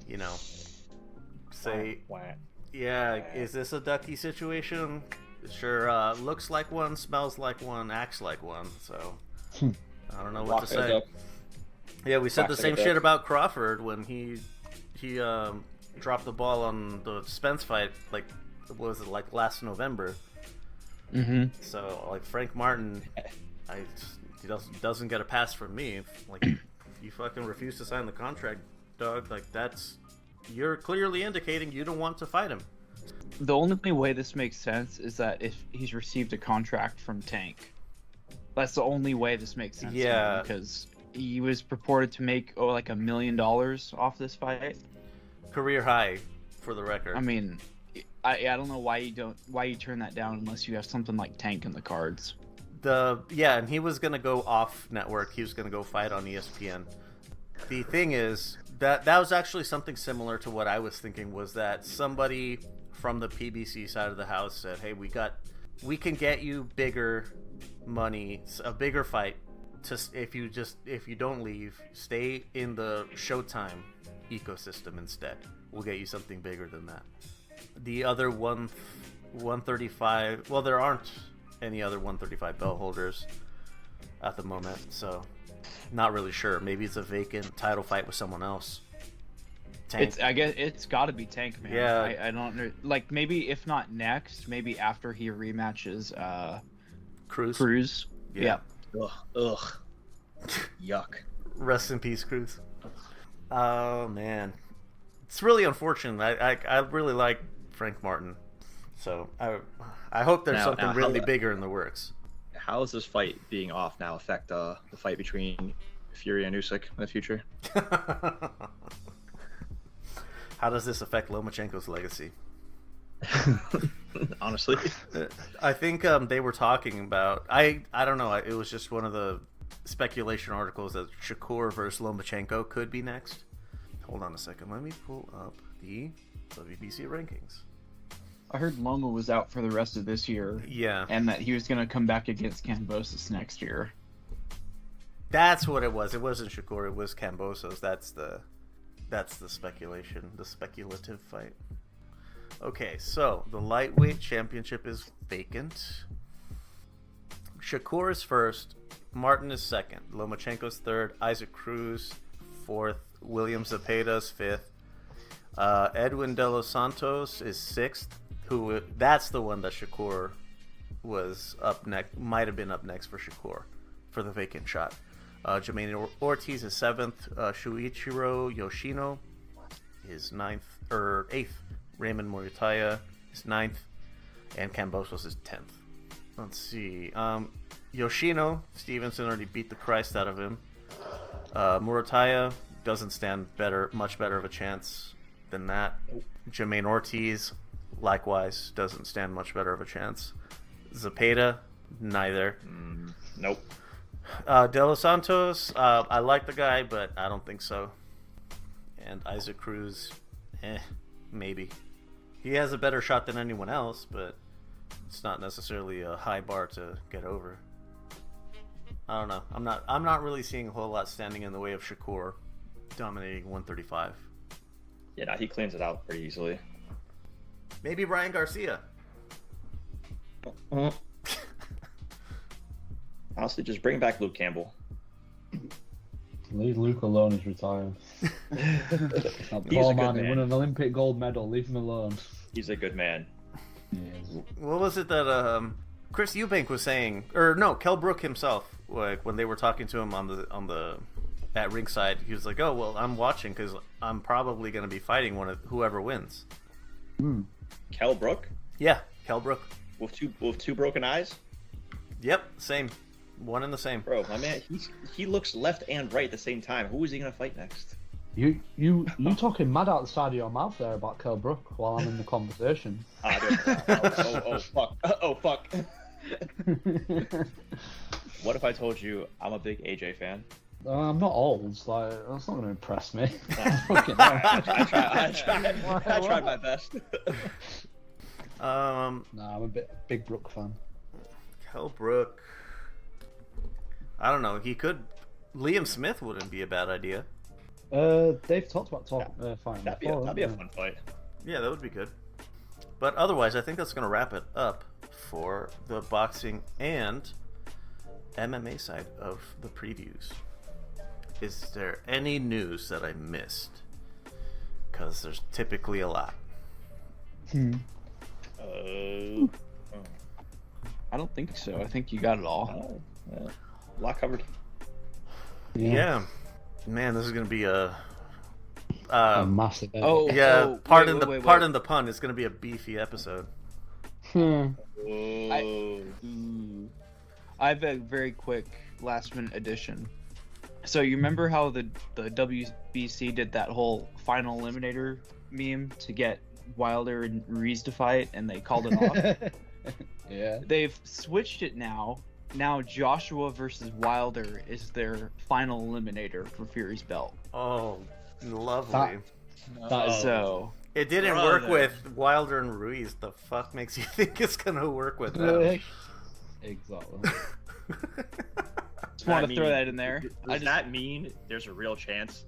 you know, is this a ducky situation? Sure, looks like one, smells like one, acts like one. So I don't know what to say. Yeah, we said the same shit about Crawford when he dropped the ball on the Spence fight. Like, what was it, like last November? Mm-hmm. So like Frank Martin, he doesn't get a pass from me. Like, if you fucking refuse to sign the contract, dog, like you're clearly indicating you don't want to fight him. The only way this makes sense is that if he's received a contract from Tank. That's the only way this makes sense. Yeah. Because he was purported to make like $1 million off this fight. Career high, for the record. I mean, I don't know why you turn that down unless you have something like Tank in the cards. And he was gonna go off network. He was gonna go fight on ESPN. The thing is that was actually something similar to what I was thinking, was that somebody from the PBC side of the house said, hey, we can get you bigger money, a bigger fight, if you don't leave, stay in the Showtime ecosystem instead. We'll get you something bigger than that. The other 135, well, there aren't any other 135 belt holders at the moment, so not really sure. Maybe it's a vacant title fight with someone else. Tank. I guess it's got to be Tank, man. Yeah. I don't know. Like, maybe if not next, maybe after he rematches Cruz. Yeah. Ugh. Yuck. Rest in peace, Cruz. Oh man, it's really unfortunate. I really like Frank Martin, so I hope there's something really bigger in the works. How does this fight being off now affect the fight between Fury and Usyk in the future? How does this affect Lomachenko's legacy? Honestly, I think they were talking about. I don't know. It was just one of the speculation articles that Shakur versus Lomachenko could be next. Hold on a second. Let me pull up the WBC rankings. I heard Loma was out for the rest of this year. Yeah. And that he was going to come back against Kambosos next year. That's what it was. It wasn't Shakur. It was Kambosos. That's the speculation. The speculative fight. Okay, so the lightweight championship is vacant. Shakur is first. Martin is second. Lomachenko's third. Isaac Cruz fourth. William Zepeda's fifth. Edwin De Los Santos is sixth. That's the one that Shakur was up next. Might have been up next for Shakur. for the vacant shot. Jermaine Ortiz is 7th. Shuichiro Yoshino is 8th. Raymond Muritaya is 9th. And Kambosos is 10th. Let's see. Yoshino, Stevenson already beat the Christ out of him. Muritaya doesn't stand much better of a chance than that. Jermaine Ortiz, likewise, doesn't stand much better of a chance. Zepeda, neither. Nope. De Los Santos, I like the guy, but I don't think so. And Isaac Cruz, maybe. He has a better shot than anyone else, but it's not necessarily a high bar to get over. I don't know. I'm not really seeing a whole lot standing in the way of Shakur dominating 135. Yeah, no, he cleans it out pretty easily. Maybe Ryan Garcia. Honestly, just bring back Luke Campbell. Leave Luke alone, he's retired. That He's a poor good man, he man. won an Olympic gold medal, leave him alone. He's a good man. What was it that Chris Eubank was saying, or no, Kell Brook himself, like when they were talking to him on the at ringside, he was like, "Oh well, I'm watching because I'm probably going to be fighting whoever wins." Kell Brook Yeah, Kell Brook. with two broken eyes, Yep, same, one and the same. bro. My man, he looks left and right at the same time. Who is he gonna fight next? You talking mad out the side of your mouth there about Kell Brook while I'm in the conversation. Oh fuck! Oh fuck! What if I told you I'm a big AJ fan? I'm not old, like that's not going to impress me. Fucking I tried my best. Nah, I'm a big Brook fan. Kell Brook. I don't know. Liam Smith wouldn't be a bad idea. They've talked about fighting. That'd be a fun fight. Yeah, that would be good. But otherwise, I think that's going to wrap it up for the boxing and MMA side of the previews. Is there any news that I missed? Because there's typically a lot. I don't think so. I think you got it all. Yeah. Lot covered. Yeah. Man, this is going to be a massive. pardon wait. the pun. It's going to be a beefy episode. I have a very quick last minute addition. So you remember how the WBC did that whole final eliminator meme to get Wilder and Ruiz to fight, and they called it off? Yeah. They've switched it now. Now Joshua versus Wilder is their final eliminator for Fury's belt. Oh, lovely. That is So It didn't work with Wilder and Ruiz. The fuck makes you think it's going to work with them? Exactly. just want to throw that in there. Does that mean there's a real chance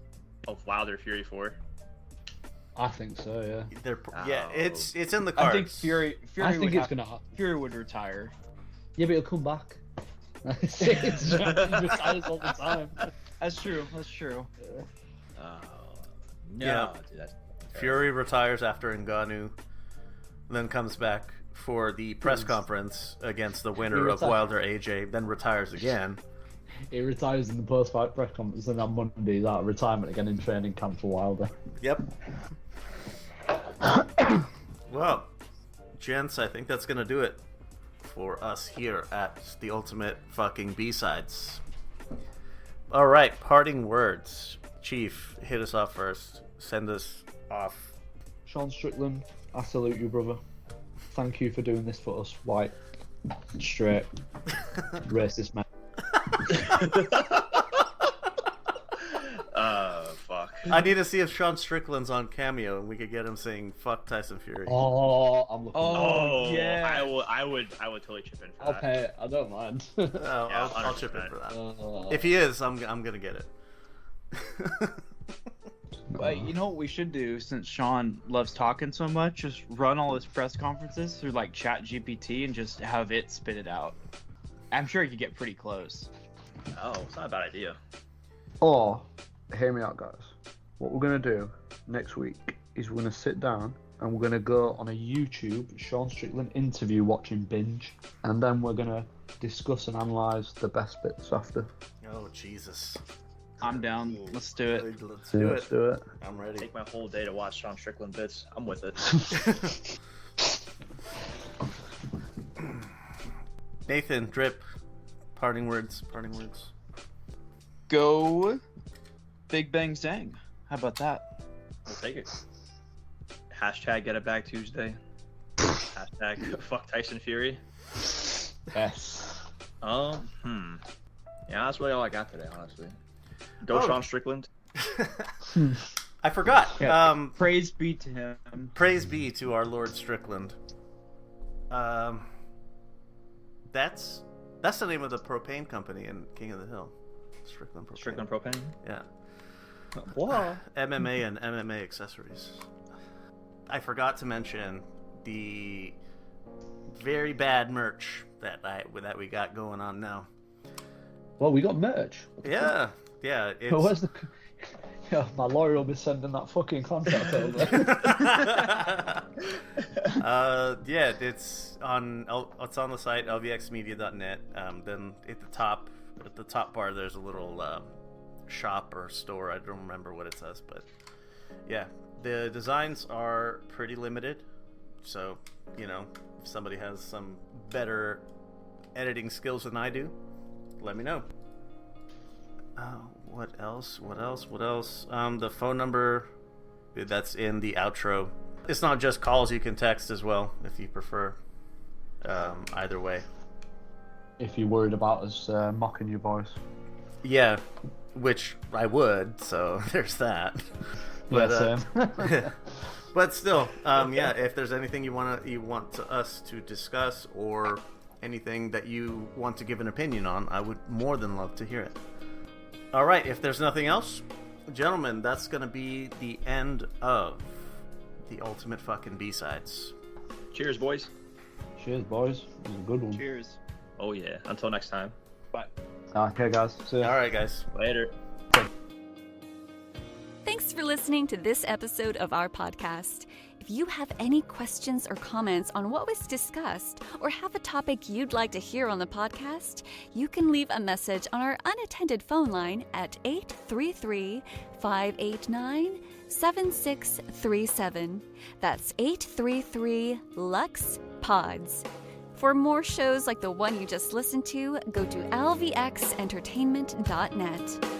of Wilder Fury 4? I think so. Yeah. It's in the cards. I think Fury I think would it's have, gonna happen. Fury would retire. Yeah, but he'll come back. He retires all the time. That's true. That's true. No, Yeah. dude, that's Fury retires after Ngannou, then comes back for the press conference against the winner of Wilder AJ, then retires again. He retires in the post-fight press conference, and on Monday he's out of retirement again in training camp for Wilder. Yep. Well, gents, I think that's gonna do it for us here at the Ultimate Fucking B-Sides. All right, parting words. Chief, hit us off first. Send us off. Sean Strickland, I salute you, brother. Thank you for doing this for us, white, straight, racist man. fuck. I need to see if Sean Strickland's on Cameo and we could get him saying "fuck Tyson Fury." Oh, I'm looking. Oh, yeah. I would totally chip in for I'll that. pay it. I don't mind. I'll chip in for that. Uh, If he is, I'm gonna get it. But you know what we should do, since Sean loves talking so much? Just run all his press conferences through like Chat GPT and just have it spit it out. I'm sure he could get pretty close. Oh, it's not a bad idea. Or, hear me out, guys. What we're going to do next week is we're going to sit down and we're gonna go on a YouTube Sean Strickland interview watching binge, and then we're gonna discuss and analyze the best bits after. Oh Jesus! I'm down. Let's do it. Let's Let's do it. I'm ready. Take my whole day to watch Sean Strickland bits. I'm with it. Nathan, Drip, parting words. Go Big Bang Zang. How about that? We'll take it. Hashtag Get It Back Tuesday. Hashtag Fuck Tyson Fury. Yes. Yeah, that's really all I got today, honestly. Go Sean Strickland. I forgot. Yeah. Praise be to him. Praise be to our Lord Strickland. That's the name of the propane company in King of the Hill. Strickland Propane. Strickland Propane? Yeah. What? MMA and MMA accessories. I forgot to mention the very bad merch that we got going on now. Well, we got merch. Yeah. It's... Where's the? Yeah, my lawyer will be sending that fucking contract over. Yeah, it's on the site lvxmedia.net. Then at the top bar, there's a little shop or store. I don't remember what it says, but yeah, the designs are pretty limited. So, if somebody has some better editing skills than I do, let me know. What else? The phone number that's in the outro. It's not just calls, you can text as well if you prefer. Either way. If you're worried about us mocking your voice. Yeah, which I would, so there's that. But, Yeah, but still, yeah, if there's anything you want us to discuss or anything that you want to give an opinion on, I would more than love to hear it. All right, if there's nothing else, gentlemen, that's going to be the end of the ultimate fucking B-sides. Cheers, boys. Cheers, boys. It was a good one. Cheers. Oh, yeah. Until next time. Bye. Okay, guys. See ya. All right, guys. Later. Thanks for listening to this episode of our podcast. If you have any questions or comments on what was discussed or have a topic you'd like to hear on the podcast, you can leave a message on our unattended phone line at 833-589-7637. That's 833-LUX-PODS. For more shows like the one you just listened to, go to lvxentertainment.net.